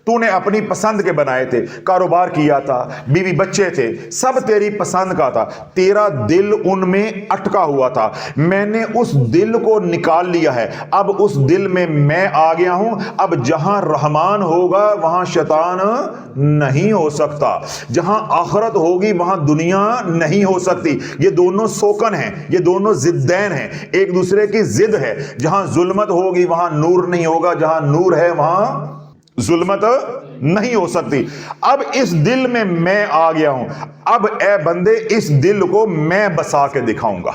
تو نے اپنی پسند کے بنائے تھے, کاروبار کیا تھا, بیوی بچے تھے, سب تیری پسند کا تھا. تیرا دل ان میں اٹکا ہوا تھا, میں نے اس دل کو نکال لیا ہے. اب اس دل میں آ گیا ہوں. اب جہاں رحمان ہوگا وہاں شیطان نہیں ہو سکتا, جہاں آخرت ہوگی وہاں دنیا نہیں ہو سکتی. یہ دونوں سوکن ہیں, یہ دونوں ضدین ہیں, ایک دوسرے کی ضد ہے. جہاں ظلمت ہوگی وہاں نور نہیں ہوگا, جہاں نور ہے وہاں ظلمت نہیں ہو سکتی. اب اس دل میں آ گیا ہوں. اب اے بندے, اس دل کو میں بسا کے دکھاؤں گا.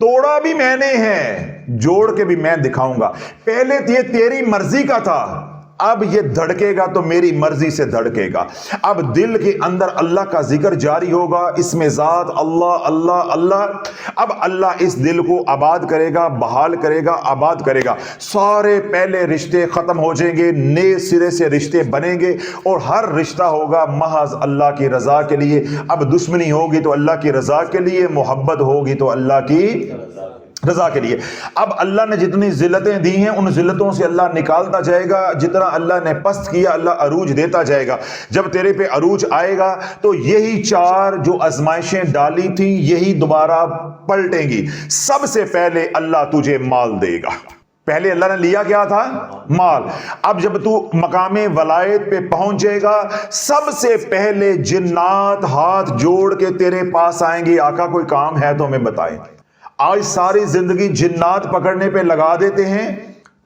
توڑا بھی میں نے ہے, جوڑ کے بھی میں دکھاؤں گا. پہلے یہ تیری مرضی کا تھا, اب یہ دھڑکے گا تو میری مرضی سے دھڑکے گا. اب دل کے اندر اللہ کا ذکر جاری ہوگا, اس میں ذات اللہ اللہ اللہ. اب اللہ اس دل کو آباد کرے گا, بحال کرے گا, آباد کرے گا. سارے پہلے رشتے ختم ہو جائیں گے, نئے سرے سے رشتے بنیں گے, اور ہر رشتہ ہوگا محض اللہ کی رضا کے لیے. اب دشمنی ہوگی تو اللہ کی رضا کے لیے, محبت ہوگی تو اللہ کی رضا کے لیے. اب اللہ نے جتنی ذلتیں دی ہیں ان ذلتوں سے اللہ نکالتا جائے گا. جتنا اللہ نے پست کیا اللہ عروج دیتا جائے گا. جب تیرے پہ عروج آئے گا تو یہی 4 جو آزمائشیں ڈالی تھیں یہی دوبارہ پلٹیں گی. سب سے پہلے اللہ تجھے مال دے گا. پہلے اللہ نے لیا کیا تھا؟ مال. اب جب تو مقام ولایت پہ پہنچے گا, سب سے پہلے جنات ہاتھ جوڑ کے تیرے پاس آئیں گے, آقا کوئی کام ہے تو ہمیں بتائیں. آج ساری زندگی جنات پکڑنے پہ لگا دیتے ہیں,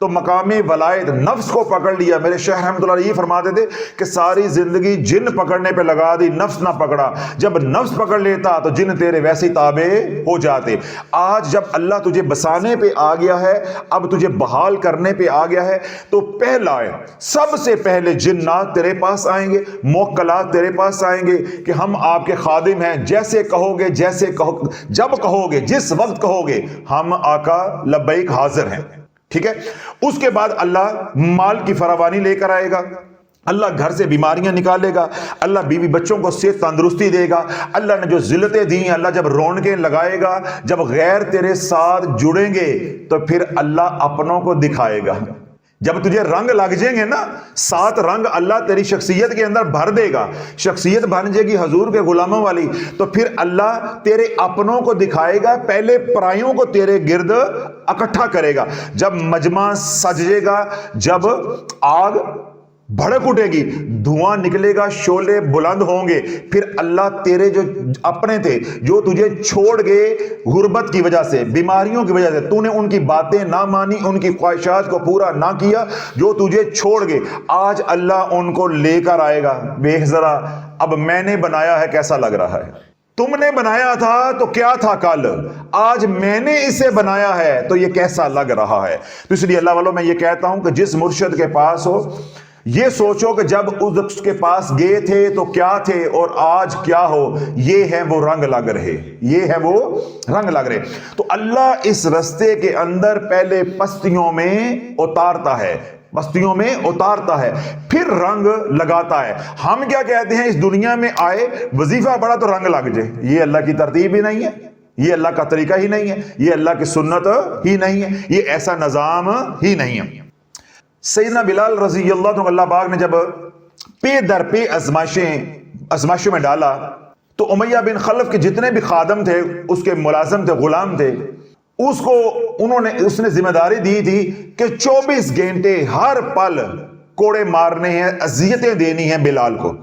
تو مقام ولایت نفس کو پکڑ لیا. میرے شیخ رحمۃ اللہ علیہ یہ فرماتے تھے کہ ساری زندگی جن پکڑنے پہ لگا دی, نفس نہ پکڑا. جب نفس پکڑ لیتا تو جن تیرے ویسے تابع ہو جاتے. آج جب اللہ تجھے بسانے پہ آ گیا ہے, اب تجھے بحال کرنے پہ آ گیا ہے, تو پہلا ہے سب سے پہلے جنات تیرے پاس آئیں گے, موکلات تیرے پاس آئیں گے کہ ہم آپ کے خادم ہیں, جیسے کہو گے, جیسے کہو, جب کہو گے, جس وقت کہو گے, ہم آقا لبیک حاضر ہیں. ٹھیک ہے. اس کے بعد اللہ مال کی فراوانی لے کر آئے گا, اللہ گھر سے بیماریاں نکالے گا, اللہ بیوی بچوں کو صحت تندرستی دے گا. اللہ نے جو ذلتیں دی ہیں اللہ جب رونقیں لگائے گا, جب غیر تیرے ساتھ جڑیں گے تو پھر اللہ اپنوں کو دکھائے گا. جب تجھے رنگ لگ جائیں گے نا, 7 رنگ اللہ تیری شخصیت کے اندر بھر دے گا, شخصیت بن جائے گی حضور کے غلاموں والی, تو پھر اللہ تیرے اپنوں کو دکھائے گا, پہلے پرائیوں کو تیرے گرد اکٹھا کرے گا. جب مجمع سجے گا, جب آگ بھڑک اٹھے گی, دھواں نکلے گا, شعلے بلند ہوں گے, پھر اللہ تیرے جو اپنے تھے, جو تجھے چھوڑ گئے غربت کی وجہ سے, بیماریوں کی وجہ سے, تو نے ان کی باتیں نہ مانی, ان کی خواہشات کو پورا نہ کیا, جو تجھے چھوڑ گئے, آج اللہ ان کو لے کر آئے گا. دیکھ ذرا, اب میں نے بنایا ہے کیسا لگ رہا ہے, تم نے بنایا تھا تو کیا تھا کل, آج میں نے اسے بنایا ہے تو یہ کیسا لگ رہا ہے. تو اس لیے اللہ والوں میں یہ کہتا ہوں کہ جس مرشد کے پاس ہو, یہ سوچو کہ جب اس کے پاس گئے تھے تو کیا تھے اور آج کیا ہو. یہ ہے وہ رنگ لگ رہے, یہ ہے وہ رنگ لگ رہے. تو اللہ اس رستے کے اندر پہلے پستیوں میں اتارتا ہے, بستیوں میں اتارتا ہے، پھر رنگ لگاتا ہے۔ ہم کیا کہتے ہیں، اس دنیا میں آئے وظیفہ پڑھا تو رنگ لگ جائے، یہ اللہ کی ترتیب ہی نہیں ہے، یہ اللہ کا طریقہ ہی نہیں ہے، یہ اللہ کی سنت ہی نہیں ہے، یہ ایسا نظام ہی نہیں ہے۔ سیدنا بلال رضی اللہ عنہ اللہ پاک نے جب پے در پے آزمائشوں میں ڈالا تو امیہ بن خلف کے جتنے بھی خادم تھے، اس کے ملازم تھے، غلام تھے، اس نے ذمہ داری دی تھی کہ 24 گھنٹے ہر پل کوڑے مارنے ہیں، اذیتیں دینی ہیں بلال کو۔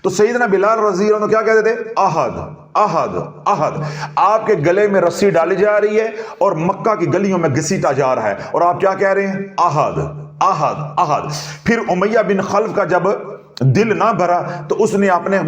تو سیدنا بلال رضی اللہ عنہ کیا کہتے تھے، احد احد احد۔ آپ کے گلے میں رسی ڈالی جا رہی ہے اور مکہ کی گلیوں میں گھسیٹا جا رہا ہے، اور آپ کیا کہہ رہے ہیں، احد احد احد۔ پھر امیہ بن خلف کا جب دل نہ بھرا تو اس نے اپنے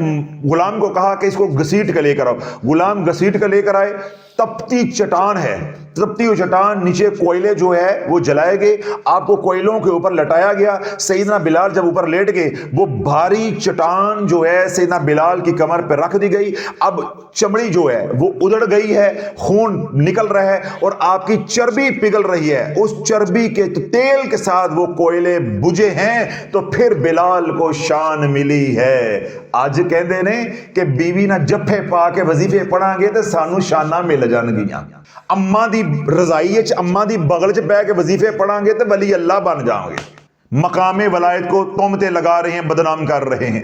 غلام کو کہا کہ اس کو گھسیٹ کے لے کر آؤ۔ غلام گھسیٹ کے لے کر آئے، تپتی چٹان ہے، تپتی ہوئی چٹان، نیچے کوئلے جو ہے وہ جلائے گئے، آپ کو کوئلوں کے اوپر لٹایا گیا۔ سیدنا بلال جب اوپر لیٹ گئے، وہ بھاری چٹان جو ہے سیدنا بلال کی کمر پہ رکھ دی گئی، اب چمڑی جو ہے وہ ادڑ گئی ہے، خون نکل رہا ہے اور آپ کی چربی پگھل رہی ہے، اس چربی کے تیل کے ساتھ وہ کوئلے بجھے ہیں، تو پھر بلال کو شان ملی ہے۔ آج کہندے نے کہ بیوی نہ جفے پا کے وظیفے پڑھاں گے تے سانو شاناں مل جان گیاں، اماں دی رضائی وچ اماں دی بغل چ بیٹھ کے وظیفے پڑھاں گے تے ولی اللہ بن جاؤ گے۔ مقام ولایت کو تہمتیں لگا رہے ہیں، بدنام کر رہے ہیں،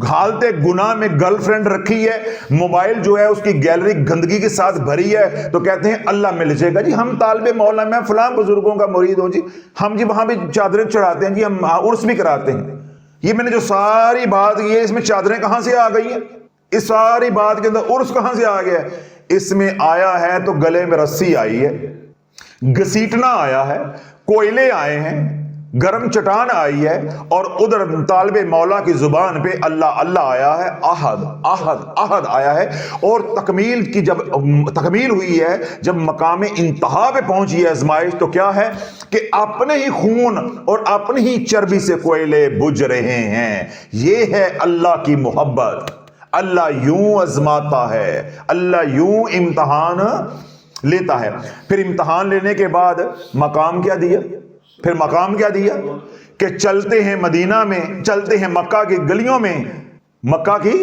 حالت گناہ میں گرل فرینڈ رکھی ہے، موبائل جو ہے اس کی گیلری گندگی کے ساتھ بھری ہے، تو کہتے ہیں اللہ مل جائے گا جی، ہم طالب مولا میں فلاں بزرگوں کا مرید ہوں جی، ہم جی وہاں بھی چادریں چڑھاتے ہیں جی، ہم عرس بھی کراتے ہیں۔ یہ میں نے جو ساری بات کی ہے، اس میں چادریں کہاں سے آ گئی ہیں؟ اس ساری بات کے اندر عرس کہاں سے آ گیا ہے؟ اس میں آیا ہے تو گلے میں رسی آئی ہے، گھسیٹنا آیا ہے، کوئلے آئے ہیں، گرم چٹان آئی ہے، اور ادھر طالب مولا کی زبان پہ اللہ اللہ آیا ہے، احد احد احد آیا ہے۔ اور تکمیل کی جب تکمیل ہوئی ہے، جب مقام انتہا پہ پہنچی ہے آزمائش، تو کیا ہے کہ اپنے ہی خون اور اپنی ہی چربی سے کوئلے بجھ رہے ہیں۔ یہ ہے اللہ کی محبت، اللہ یوں آزماتا ہے، اللہ یوں امتحان لیتا ہے۔ پھر امتحان لینے کے بعد مقام کیا دیا؟ پھر مقام کیا دیا کہ چلتے ہیں مدینہ میں، چلتے ہیں مکہ کی گلیوں میں، مکہ کی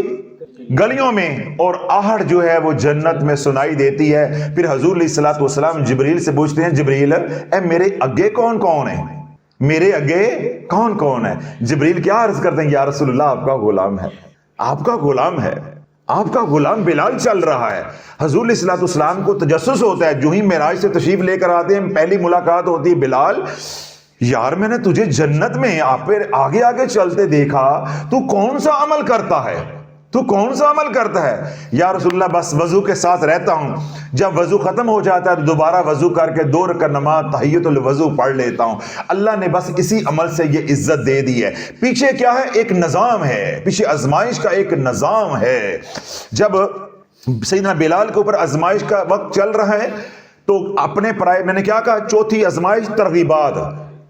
گلیوں میں، اور آہٹ جو ہے وہ جنت میں سنائی دیتی ہے۔ پھر حضور علیہ الصلوۃ والسلام جبریل سے پوچھتے ہیں، جبریل اے میرے اگے کون کون ہے، میرے اگے کون کون ہے؟ جبریل کیا عرض کرتے ہیں، یا رسول اللہ آپ کا غلام ہے، آپ کا غلام ہے، آپ کا غلام بلال چل رہا ہے۔ حضور علیہ الصلوۃ والسلام کو تجسس ہوتا ہے، جو ہی معراج سے تشریف لے کر آتے ہیں، پہلی ملاقات ہوتی ہے، بلال یار میں نے تجھے جنت میں آگے آگے چلتے دیکھا، تو کون سا عمل کرتا ہے، تو کون سا عمل کرتا ہے؟ یا رسول اللہ بس وضو کے ساتھ رہتا ہوں، جب وضو ختم ہو جاتا ہے تو دوبارہ وضو کر کے 2 رکعت نماز تحیۃ الوضو پڑھ لیتا ہوں۔ اللہ نے بس اسی عمل سے یہ عزت دے دی ہے۔ پیچھے کیا ہے؟ ایک نظام ہے، پیچھے آزمائش کا ایک نظام ہے۔ جب سیدنا بلال کے اوپر آزمائش کا وقت چل رہا ہے تو اپنے پرائے، میں نے کیا کہا، چوتھی آزمائش ترغیبات،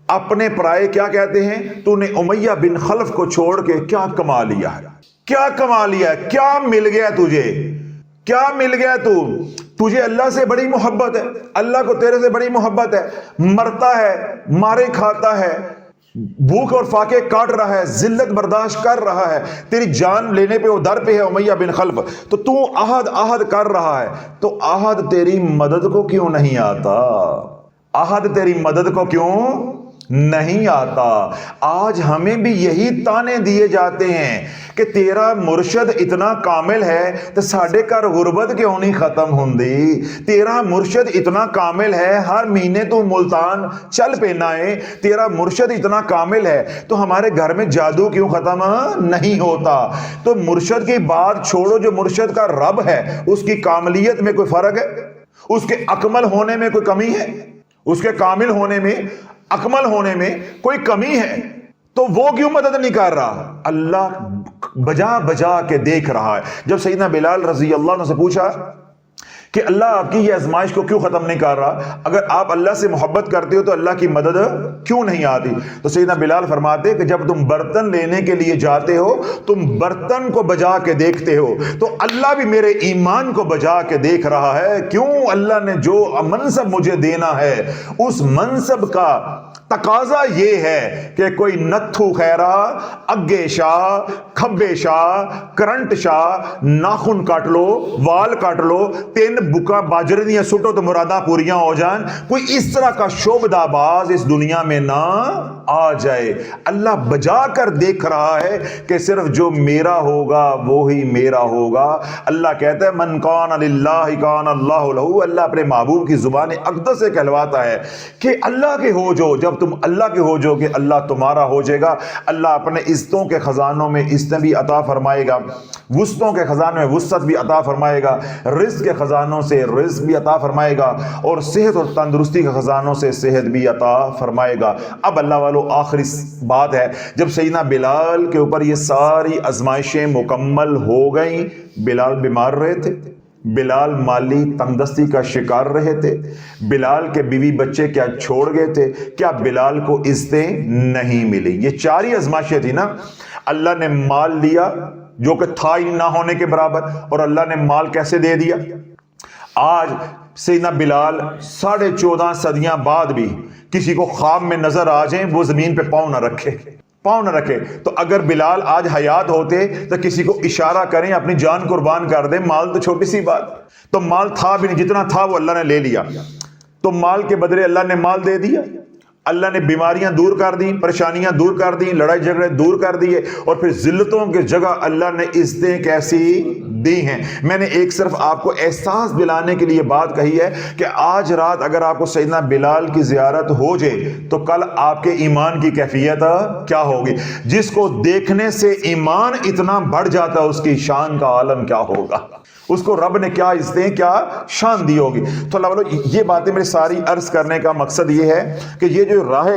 اپنے پرائے کیا کہتے ہیں، تو نے امیہ بن خلف کو چھوڑ کے کیا کما لیا ہے، کیا کما لیا ہے، کیا مل گیا تجھے، کیا مل گیا؟ تجھے اللہ سے بڑی محبت ہے، اللہ کو تیرے سے بڑی محبت ہے، مرتا ہے، مارے کھاتا ہے، بھوک اور فاقے کاٹ رہا ہے، ذلت برداشت کر رہا ہے، تیری جان لینے پہ وہ در پہ ہے امیہ بن خلف، تو احد احد کر رہا ہے، تو احد تیری مدد کو کیوں نہیں آتا؟ احد تیری مدد کو کیوں نہیں آتا؟ آج ہمیں بھی یہی تانے دیے جاتے ہیں کہ تیرا مرشد اتنا کامل ہے تو ساڈے گھر غربت کیوں نہیں ختم ہوندی؟ تیرا مرشد اتنا کامل ہے، ہر مہینے تو ملتان چل پینا ہے، تیرا مرشد اتنا کامل ہے تو ہمارے گھر میں جادو کیوں ختم نہیں ہوتا؟ تو مرشد کی بات چھوڑو، جو مرشد کا رب ہے اس کی کاملیت میں کوئی فرق ہے؟ اس کے اکمل ہونے میں کوئی کمی ہے؟ اس کے کامل ہونے میں، اکمل ہونے میں کوئی کمی ہے؟ تو وہ کیوں مدد نہیں کر رہا؟ اللہ بجا بجا کے دیکھ رہا ہے۔ جب سیدنا بلال رضی اللہ عنہ سے پوچھا کہ اللہ آپ کی یہ آزمائش کو کیوں ختم نہیں کر رہا؟ اگر آپ اللہ سے محبت کرتے ہو تو اللہ کی مدد کیوں نہیں آتی؟ تو سیدنا بلال فرماتے کہ جب تم برتن لینے کے لیے جاتے ہو تم برتن کو بجا کے دیکھتے ہو، تو اللہ بھی میرے ایمان کو بجا کے دیکھ رہا ہے، کیوں اللہ نے جو منصب مجھے دینا ہے اس منصب کا تقاضا یہ ہے کہ کوئی نتھو خیرہ، اگے شاہ، کھبے شاہ، کرنٹ شاہ، ناخن کاٹ لو، وال کاٹ لو، تین بکا باجرے دیاں سٹو تو مراداں پوریاں ہو جائیں، کوئی اس طرح کا شعبدہ باز اس دنیا میں نہ آ جائے۔ اللہ بجا کر دیکھ رہا ہے کہ صرف جو میرا ہوگا وہی میرا ہوگا۔ اللہ کہتا ہے من کان للہ کان اللہ لہ، اللہ اپنے محبوب کی زبان اقدس سے کہلواتا ہے کہ اللہ کے ہو جو، جب تم اللہ کے ہو جو کہ اللہ تمہارا ہو جائے گا۔ اللہ اپنے عزتوں کے خزانوں میں عزتیں بھی عطا فرمائے گا، وسطوں کے خزانوں میں وسعت بھی عطا فرمائے گا، رزق کے خزانوں سے رزق بھی عطا فرمائے گا، اور صحت اور تندرستی کے خزانوں سے صحت بھی عطا فرمائے گا۔ اب اللہ والو آخری بات ہے، جب سیدنا بلال کے اوپر یہ ساری آزمائشیں مکمل ہو گئیں، بلال بیمار رہے تھے، بلال مالی تنگدستی کا شکار رہے تھے، بلال کے بیوی بچے کیا چھوڑ گئے تھے، کیا بلال کو عزتیں نہیں ملی؟ یہ چاری آزمائشیں تھی نا۔ اللہ نے مال دیا جو کہ تھا ہی نہ ہونے کے برابر، اور اللہ نے مال کیسے دے دیا؟ آج سیدنا بلال 14.5 صدیاں بعد بھی کسی کو خواب میں نظر آ جائیں وہ زمین پہ پاؤں نہ رکھے۔ تو اگر بلال آج حیات ہوتے تو کسی کو اشارہ کریں اپنی جان قربان کر دیں، مال تو چھوٹی سی بات، تو مال تھا بھی نہیں، جتنا تھا وہ اللہ نے لے لیا، تو مال کے بدلے اللہ نے مال دے دیا۔ اللہ نے بیماریاں دور کر دیں، پریشانیاں دور کر دیں، لڑائی جھگڑے دور کر دیے، اور پھر ذلتوں کی جگہ اللہ نے عزتیں کیسی دی ہیں۔ میں نے ایک صرف آپ کو احساس دلانے کے لیے بات کہی ہے کہ آج رات اگر آپ کو سیدنا بلال کی زیارت ہو جائے تو کل آپ کے ایمان کی کیفیت کیا ہوگی؟ جس کو دیکھنے سے ایمان اتنا بڑھ جاتا ہے اس کی شان کا عالم کیا ہوگا، اس کو رب نے کیا عزتیں کیا شان دی ہوگی۔ تو اللہ والو یہ باتیں میرے ساری عرض کرنے کا مقصد یہ ہے کہ یہ جو راہ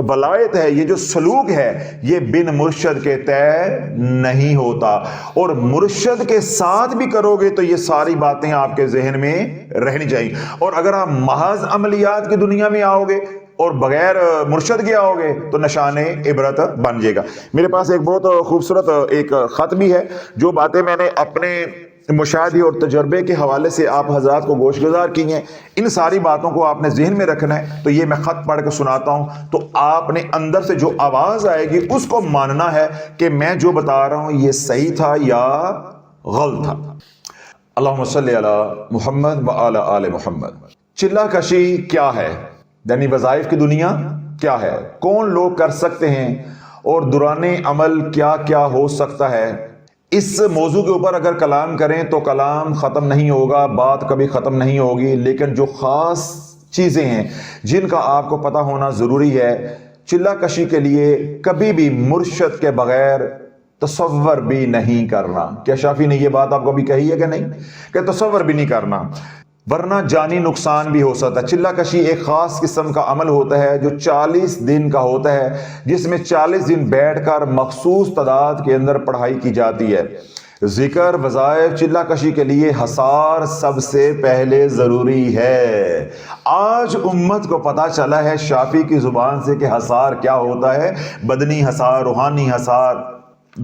ولایت ہے، یہ جو سلوک ہے، یہ بن مرشد کے طے نہیں ہوتا، اور مرشد کے ساتھ بھی کرو گے تو یہ ساری باتیں آپ کے ذہن میں رہنی چاہیے۔ اور اگر آپ محض عملیات کی دنیا میں آؤ گے اور بغیر مرشد کے آؤ گے تو نشان عبرت بن جائے گا۔ میرے پاس ایک بہت خوبصورت ایک خط بھی ہے، جو باتیں میں نے اپنے مشاہدے اور تجربے کے حوالے سے آپ حضرات کو گوش گزار کی ہیں، ان ساری باتوں کو آپ نے ذہن میں رکھنا ہے۔ تو یہ میں خط پڑھ کے سناتا ہوں، تو آپ نے اندر سے جو آواز آئے گی اس کو ماننا ہے کہ میں جو بتا رہا ہوں یہ صحیح تھا یا غلط تھا۔ اللہم صلی علی محمد وعلی آل محمد۔ چلہ کشی کیا ہے؟ یعنی وظائف کی دنیا کیا ہے؟ کون لوگ کر سکتے ہیں؟ اور دوران عمل کیا کیا ہو سکتا ہے؟ اس موضوع کے اوپر اگر کلام کریں تو کلام ختم نہیں ہوگا، بات کبھی ختم نہیں ہوگی، لیکن جو خاص چیزیں ہیں جن کا آپ کو پتہ ہونا ضروری ہے، چلہ کشی کے لیے کبھی بھی مرشد کے بغیر تصور بھی نہیں کرنا۔ کیا شافی نے یہ بات آپ کو بھی کہی ہے کہ نہیں، کہ تصور بھی نہیں کرنا، ورنہ جانی نقصان بھی ہو سکتا ہے۔ چلہ کشی ایک خاص قسم کا عمل ہوتا ہے جو 40 دن کا ہوتا ہے، جس میں 40 دن بیٹھ کر مخصوص تعداد کے اندر پڑھائی کی جاتی ہے۔ ذکر، وظائف، چلہ کشی کے لیے حصار سب سے پہلے ضروری ہے۔ آج امت کو پتہ چلا ہے شافی کی زبان سے کہ حصار کیا ہوتا ہے، بدنی حصار، روحانی حصار،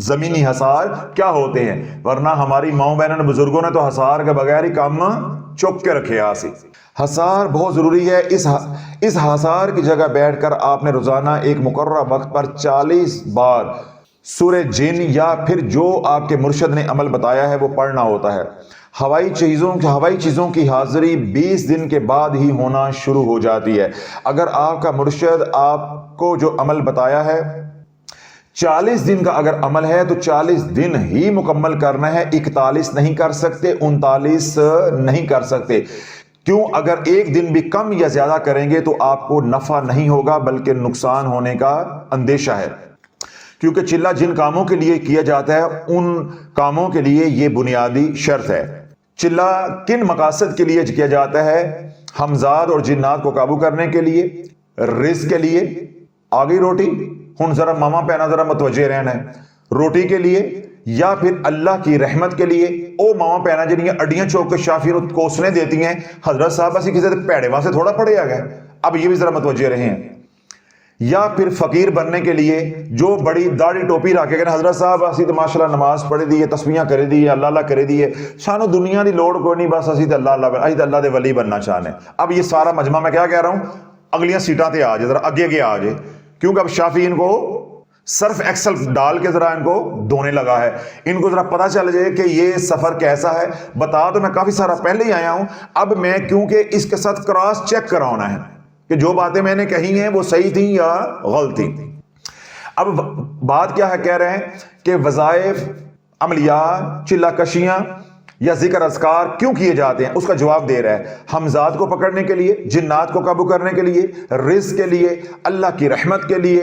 زمینی حصار کیا ہوتے ہیں، ورنہ ہماری ماؤں بہنوں بزرگوں نے تو حصار کے بغیر ہی کام چوک کے رکھے آسی۔ حصار بہت ضروری ہے۔ اس حصار کی جگہ بیٹھ کر آپ نے روزانہ ایک مقررہ وقت پر 40 بار سورہ جن یا پھر جو آپ کے مرشد نے عمل بتایا ہے وہ پڑھنا ہوتا ہے۔ ہوائی چیزوں کی حاضری 20 دن کے بعد ہی ہونا شروع ہو جاتی ہے۔ اگر آپ کا مرشد آپ کو جو عمل بتایا ہے 40 دن کا اگر عمل ہے تو 40 دن ہی مکمل کرنا ہے، 41 نہیں کر سکتے، 39 نہیں کر سکتے۔ کیوں؟ اگر ایک دن بھی کم یا زیادہ کریں گے تو آپ کو نفع نہیں ہوگا بلکہ نقصان ہونے کا اندیشہ ہے، کیونکہ چلہ جن کاموں کے لیے کیا جاتا ہے ان کاموں کے لیے یہ بنیادی شرط ہے۔ چلہ کن مقاصد کے لیے کیا جاتا ہے؟ حمزاد اور جنات کو قابو کرنے کے لیے، رزق کے لیے، آگئی روٹی، ہن ذرا ماما پہنا ذرا متوجہ رہنا ہے، روٹی کے لیے یا پھر اللہ کی رحمت کے لیے او ماما پینا جنیاں اڈیاں چوک کے شافی کوسنے دیتی ہیں حضرت صاحب اسی کسی پیڑے وہاں سے تھوڑا پڑے آ گئے. اب یہ بھی ذرا متوجہ رہے ہیں. یا پھر فقیر بننے کے لیے جو بڑی داڑھی ٹوپی رکھ کے حضرت صاحب اسی تو ماشاءاللہ نماز پڑھ دی ہے, تسبیحاں کرے دی ہے, اللہ اللہ کرے دی ہے, سانو دنیا دی لوڑ کوئی نہیں, بس اسی تو اللہ دے ولی بننا چاہنے. اب یہ سارا مجمع میں کیا کہہ رہا ہوں, اگلیاں سیٹاں تے آ جائے, ذرا آگے آ جائے, کیونکہ اب شافی ان کو صرف ایکسل ڈال کے ذرا ان کو دھونے لگا ہے. ان کو ذرا پتہ چل جائے کہ یہ سفر کیسا ہے. بتا تو میں کافی سارا پہلے ہی آیا ہوں, اب میں کیونکہ اس کے ساتھ کراس چیک کرانا ہے کہ جو باتیں میں نے کہی ہیں وہ صحیح تھیں یا غلط تھیں. اب بات کیا ہے, کہہ رہے ہیں کہ وظائف, عملیات, چلہ کشیاں یا ذکر اذکار کیوں کیے جاتے ہیں, اس کا جواب دے رہا ہے. حمزات کو پکڑنے کے لیے, جنات کو قابو کرنے کے لیے, رزق کے لیے, اللہ کی رحمت کے لیے,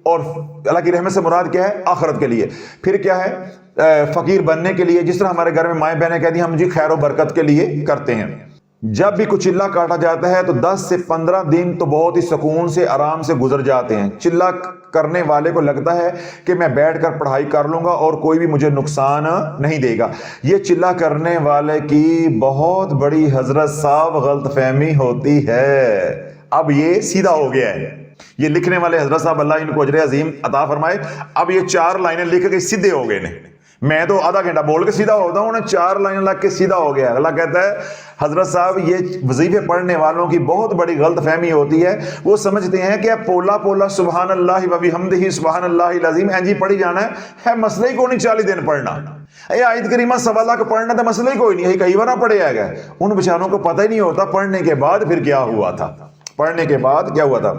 اور اللہ کی رحمت سے مراد کیا ہے, آخرت کے لیے. پھر کیا ہے, فقیر بننے کے لیے, جس طرح ہمارے گھر میں مائیں بہنیں کہتی ہیں ہم جی خیر و برکت کے لیے کرتے ہیں. جب بھی کوئی چلہ کاٹا جاتا ہے تو 10 سے 15 دن تو بہت ہی سکون سے آرام سے گزر جاتے ہیں. چلہ کرنے والے کو لگتا ہے کہ میں بیٹھ کر پڑھائی کر لوں گا اور کوئی بھی مجھے نقصان نہیں دے گا. یہ چلہ کرنے والے کی بہت بڑی حضرت صاحب غلط فہمی ہوتی ہے. اب یہ سیدھا ہو گیا ہے, یہ لکھنے والے حضرت صاحب اللہ ان کو اجر عظیم عطا فرمائے. اب یہ 4 لائنیں لکھ کے سیدھے ہو گئے. میں تو آدھا گھنٹہ بول کے سیدھا ہوتا ہوں, انہیں 4 لائنیں لگ کے سیدھا ہو گیا. اللہ کہتا ہے حضرت صاحب یہ وظیفے پڑھنے والوں کی بہت بڑی غلط فہمی ہوتی ہے. وہ سمجھتے ہیں کہ پولا پولا سبحان اللہ و بحمدہ سبحان اللہ العظیم جی پڑھی جانا ہے مسئلہ ہی کوئی نہیں 40 دن پڑھنا. اے آیت کریمہ 1.25 لاکھ پڑھنا تو مسئلہ ہی کوئی نہیں ہے, کئی بار پڑھے آ گئے. ان بیچاروں کو پتہ ہی نہیں ہوتا پڑھنے کے بعد پھر کیا ہوا تھا. پڑھنے کے بعد کیا ہوا تھا.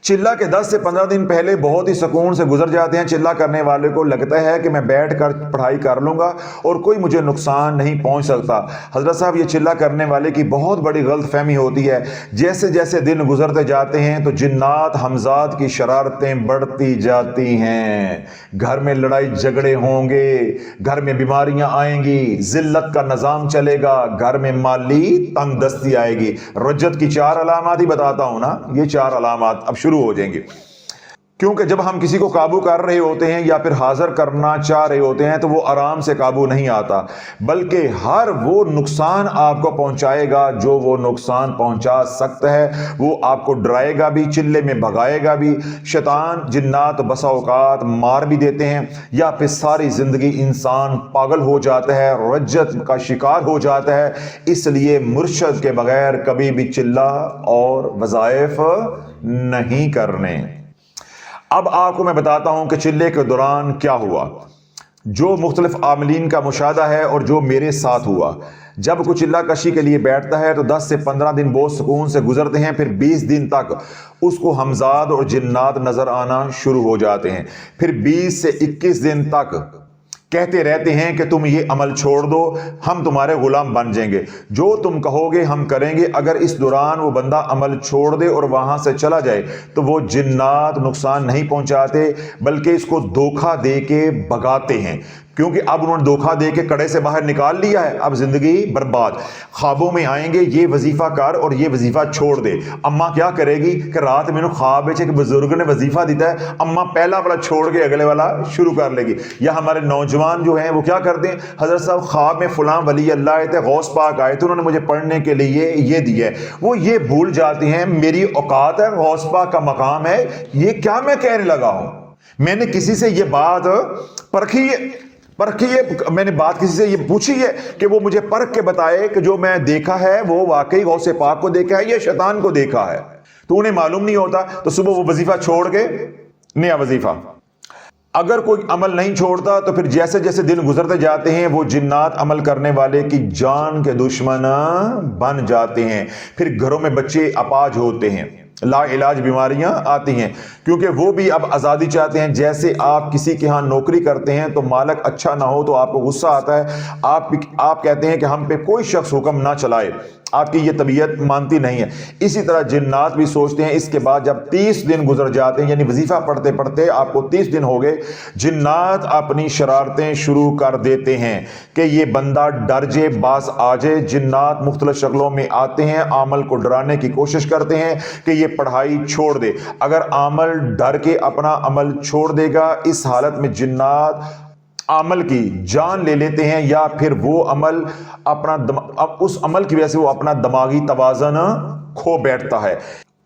چلہ کے 10 سے 15 دن پہلے بہت ہی سکون سے گزر جاتے ہیں. چلہ کرنے والے کو لگتا ہے کہ میں بیٹھ کر پڑھائی کر لوں گا اور کوئی مجھے نقصان نہیں پہنچ سکتا. حضرت صاحب یہ چلہ کرنے والے کی بہت بڑی غلط فہمی ہوتی ہے. جیسے جیسے دن گزرتے جاتے ہیں تو جنات حمزات کی شرارتیں بڑھتی جاتی ہیں. گھر میں لڑائی جھگڑے ہوں گے, گھر میں بیماریاں آئیں گی, ذلت کا نظام چلے گا, گھر میں مالی تنگ دستی آئے گی. رجت کی 4 علامات ہی بتاتا ہوں نا, یہ 4 علامات اب شروع ہو جائیں گے. کیونکہ جب ہم کسی کو قابو کر رہے ہوتے ہیں یا پھر حاضر کرنا چاہ رہے ہوتے ہیں تو وہ آرام سے قابو نہیں آتا, بلکہ ہر وہ نقصان آپ کو پہنچائے گا جو وہ نقصان پہنچا سکتا ہے. وہ آپ کو ڈرائے گا بھی, چلے میں بھگائے گا بھی. شیطان جنات بسا اوقات مار بھی دیتے ہیں, یا پھر ساری زندگی انسان پاگل ہو جاتا ہے, رجت کا شکار ہو جاتا ہے. اس لیے مرشد کے بغیر کبھی بھی چلہ اور وظائف نہیں کرنے. اب آپ کو میں بتاتا ہوں کہ چلے کے دوران کیا ہوا, جو مختلف عاملین کا مشاہدہ ہے اور جو میرے ساتھ ہوا. جب کوئی چلہ کشی کے لیے بیٹھتا ہے تو 10 سے 15 دن بہت سکون سے گزرتے ہیں. پھر 20 دن تک اس کو حمزات اور جنات نظر آنا شروع ہو جاتے ہیں. پھر 20 سے 21 دن تک کہتے رہتے ہیں کہ تم یہ عمل چھوڑ دو, ہم تمہارے غلام بن جائیں گے, جو تم کہو گے ہم کریں گے. اگر اس دوران وہ بندہ عمل چھوڑ دے اور وہاں سے چلا جائے تو وہ جنات نقصان نہیں پہنچاتے بلکہ اس کو دھوکہ دے کے بھگاتے ہیں. کیونکہ اب انہوں نے دھوکہ دے کے کڑے سے باہر نکال لیا ہے, اب زندگی برباد. خوابوں میں آئیں گے یہ وظیفہ کر اور یہ وظیفہ چھوڑ دے. اماں کیا کرے گی کہ رات میں خواب کہ بزرگ نے وظیفہ دیتا ہے, اماں پہلا والا چھوڑ کے اگلے والا شروع کر لے گی. یا ہمارے نوجوان جو ہیں وہ کیا کرتے ہیں, حضرت صاحب خواب میں فلاں ولی اللہ آئے تھے, غوث پاک آئے تھے, انہوں نے مجھے پڑھنے کے لیے یہ دیا ہے. وہ یہ بھول جاتے ہیں میری اوقات ہے, غوث پاک کا مقام ہے, یہ کیا میں کہنے لگا ہوں. میں نے کسی سے یہ بات پرکھی ہے, میں نے بات کسی سے یہ پوچھی ہے کہ وہ مجھے پرکھ کے بتائے کہ جو میں دیکھا ہے وہ واقعی غوث پاک کو دیکھا ہے یا شیطان کو دیکھا ہے. تو انہیں معلوم نہیں ہوتا, تو صبح وہ وظیفہ چھوڑ کے نیا وظیفہ. اگر کوئی عمل نہیں چھوڑتا تو پھر جیسے جیسے دن گزرتے جاتے ہیں وہ جنات عمل کرنے والے کی جان کے دشمن بن جاتے ہیں. پھر گھروں میں بچے اپاہج ہوتے ہیں, لا علاج بیماریاں آتی ہیں, کیونکہ وہ بھی اب آزادی چاہتے ہیں. جیسے آپ کسی کے ہاں نوکری کرتے ہیں تو مالک اچھا نہ ہو تو آپ کو غصہ آتا ہے, آپ کہتے ہیں کہ ہم پہ کوئی شخص حکم نہ چلائے, آپ کی یہ طبیعت مانتی نہیں ہے. اسی طرح جنات بھی سوچتے ہیں. اس کے بعد جب 30 دن گزر جاتے ہیں, یعنی وظیفہ پڑھتے پڑھتے آپ کو 30 دن ہو گئے, جنات اپنی شرارتیں شروع کر دیتے ہیں کہ یہ بندہ ڈر جے, باز آ جائے. جنات مختلف شکلوں میں آتے ہیں, عامل کو ڈرانے کی کوشش کرتے ہیں کہ یہ پڑھائی چھوڑ دے. اگر عامل ڈر کے اپنا عمل چھوڑ دے گا, اس حالت میں جنات عمل کی جان لے لیتے ہیں، یا پھر وہ عمل اس عمل کی وجہ سے وہ اپنا دماغی توازن کھو بیٹھتا ہے۔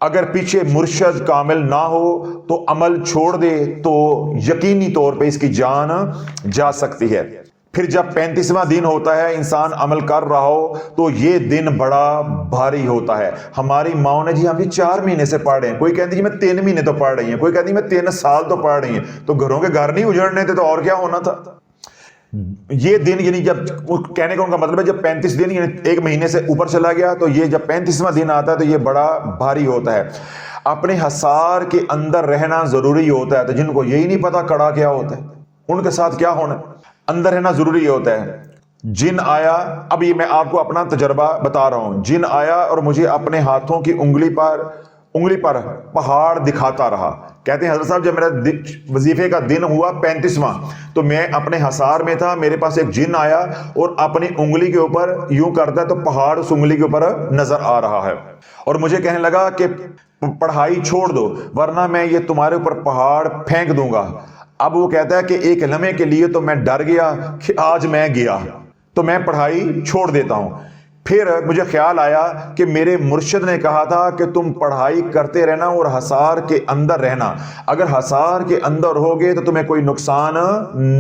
اگر پیچھے مرشد کامل نہ ہو تو عمل چھوڑ دے تو یقینی طور پہ اس کی جان جا سکتی ہے۔ پھر جب 35واں دن ہوتا ہے، انسان عمل کر رہا ہو تو یہ دن بڑا بھاری ہوتا ہے۔ ہماری ماں نے جی ہم 4 مہینے سے پڑھ رہے ہیں، کوئی کہتی جی میں 3 مہینے تو پڑھ رہی ہیں، کوئی کہتی میں 3 سال تو پڑھ رہی ہیں، تو گھروں کے گھر نہیں اجڑنے تھے تو اور کیا ہونا تھا۔ یہ دن یعنی جب کہنے کا ان کا مطلب ہے جب 35 دن یعنی 1 مہینے سے اوپر چلا گیا تو یہ جب 35واں دن آتا ہے تو یہ بڑا بھاری ہوتا ہے۔ اپنے حصار کے اندر رہنا ضروری ہوتا ہے، تو جن کو یہی نہیں پتا کڑا کیا ہوتا ہے ان کے ساتھ کیا ہونا ہے، اندر رہنا ضروری ہوتا ہے۔ جن آیا، اب یہ میں آپ کو اپنا تجربہ بتا رہا ہوں، جن آیا اور مجھے اپنے ہاتھوں کی انگلی پر پہاڑ دکھاتا رہا۔ کہتے ہیں حضرت صاحب جب میرا وظیفے کا دن ہوا 35واں تو میں اپنے حصار میں تھا، میرے پاس ایک جن آیا اور اپنی انگلی کے اوپر یوں کرتا ہے تو پہاڑ اس انگلی کے اوپر نظر آ رہا ہے، اور مجھے کہنے لگا کہ پڑھائی چھوڑ دو ورنہ میں یہ تمہارے اوپر پہاڑ پھینک دوں گا۔ اب وہ کہتا ہے کہ ایک لمحے کے لیے تو میں ڈر گیا کہ آج میں گیا تو میں پڑھائی چھوڑ دیتا ہوں۔ پھر مجھے خیال آیا کہ میرے مرشد نے کہا تھا کہ تم پڑھائی کرتے رہنا اور حصار کے اندر رہنا، اگر حصار کے اندر ہوگے تو تمہیں کوئی نقصان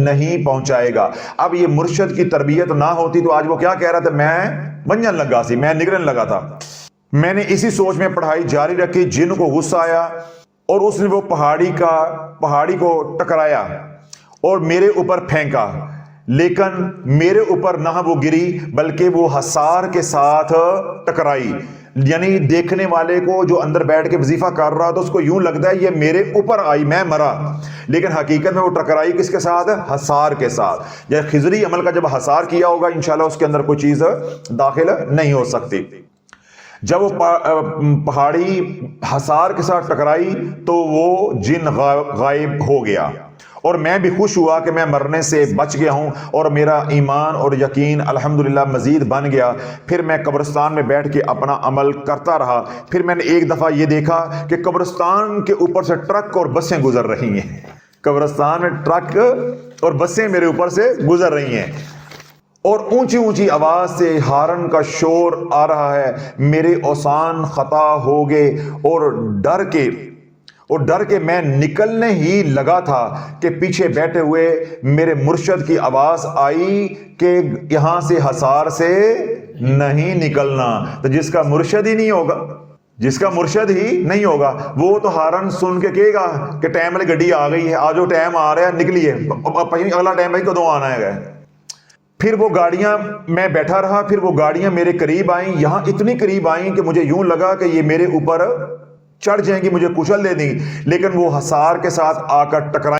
نہیں پہنچائے گا۔ اب یہ مرشد کی تربیت نہ ہوتی تو آج وہ کیا کہہ رہا تھا، میں منجن لگا سی، میں نگرن لگا تھا۔ میں نے اسی سوچ میں پڑھائی جاری رکھی، جن کو غصہ آیا اور اس نے وہ پہاڑی کو ٹکرایا اور میرے اوپر پھینکا، لیکن میرے اوپر نہ وہ گری بلکہ وہ حصار کے ساتھ ٹکرائی۔ یعنی دیکھنے والے کو جو اندر بیٹھ کے وظیفہ کر رہا تو اس کو یوں لگتا ہے یہ میرے اوپر آئی، میں مرا، لیکن حقیقت میں وہ ٹکرائی کس کے ساتھ، حصار کے ساتھ۔ جب خضری عمل کا جب حصار کیا ہوگا انشاءاللہ اس کے اندر کوئی چیز داخل نہیں ہو سکتی۔ جب وہ پہاڑی حصار کے ساتھ ٹکرائی تو وہ جن غائب ہو گیا، اور میں بھی خوش ہوا کہ میں مرنے سے بچ گیا ہوں، اور میرا ایمان اور یقین الحمدللہ مزید بن گیا۔ پھر میں قبرستان میں بیٹھ کے اپنا عمل کرتا رہا۔ پھر میں نے ایک دفعہ یہ دیکھا کہ قبرستان کے اوپر سے ٹرک اور بسیں گزر رہی ہیں، قبرستان میں ٹرک اور بسیں میرے اوپر سے گزر رہی ہیں، اور اونچی اونچی آواز سے ہارن کا شور آ رہا ہے۔ میرے اوسان خطا ہو گئے اور ڈر کے میں نکلنے ہی لگا تھا کہ پیچھے بیٹھے ہوئے میرے مرشد کی آواز آئی کہ یہاں سے حصار سے نہیں نکلنا۔ تو جس کا مرشد ہی نہیں ہوگا وہ تو ہارن سن کے کہے گا کہ ٹائم والی گڈی آ گئی ہے، آجو ٹائم آ رہا ہے، نکلیے، اگلا ٹائم بھائی کدوں آنا ہے۔ پھر وہ گاڑیاں، میں بیٹھا رہا، پھر وہ گاڑیاں میرے قریب آئیں، یہاں اتنی قریب آئیں کہ مجھے یوں لگا کہ یہ میرے اوپر چڑھ جائیں گی، مجھے کچل دے دیں گی، لیکن وہ حصار کے ساتھ آ کر ٹکرائیں۔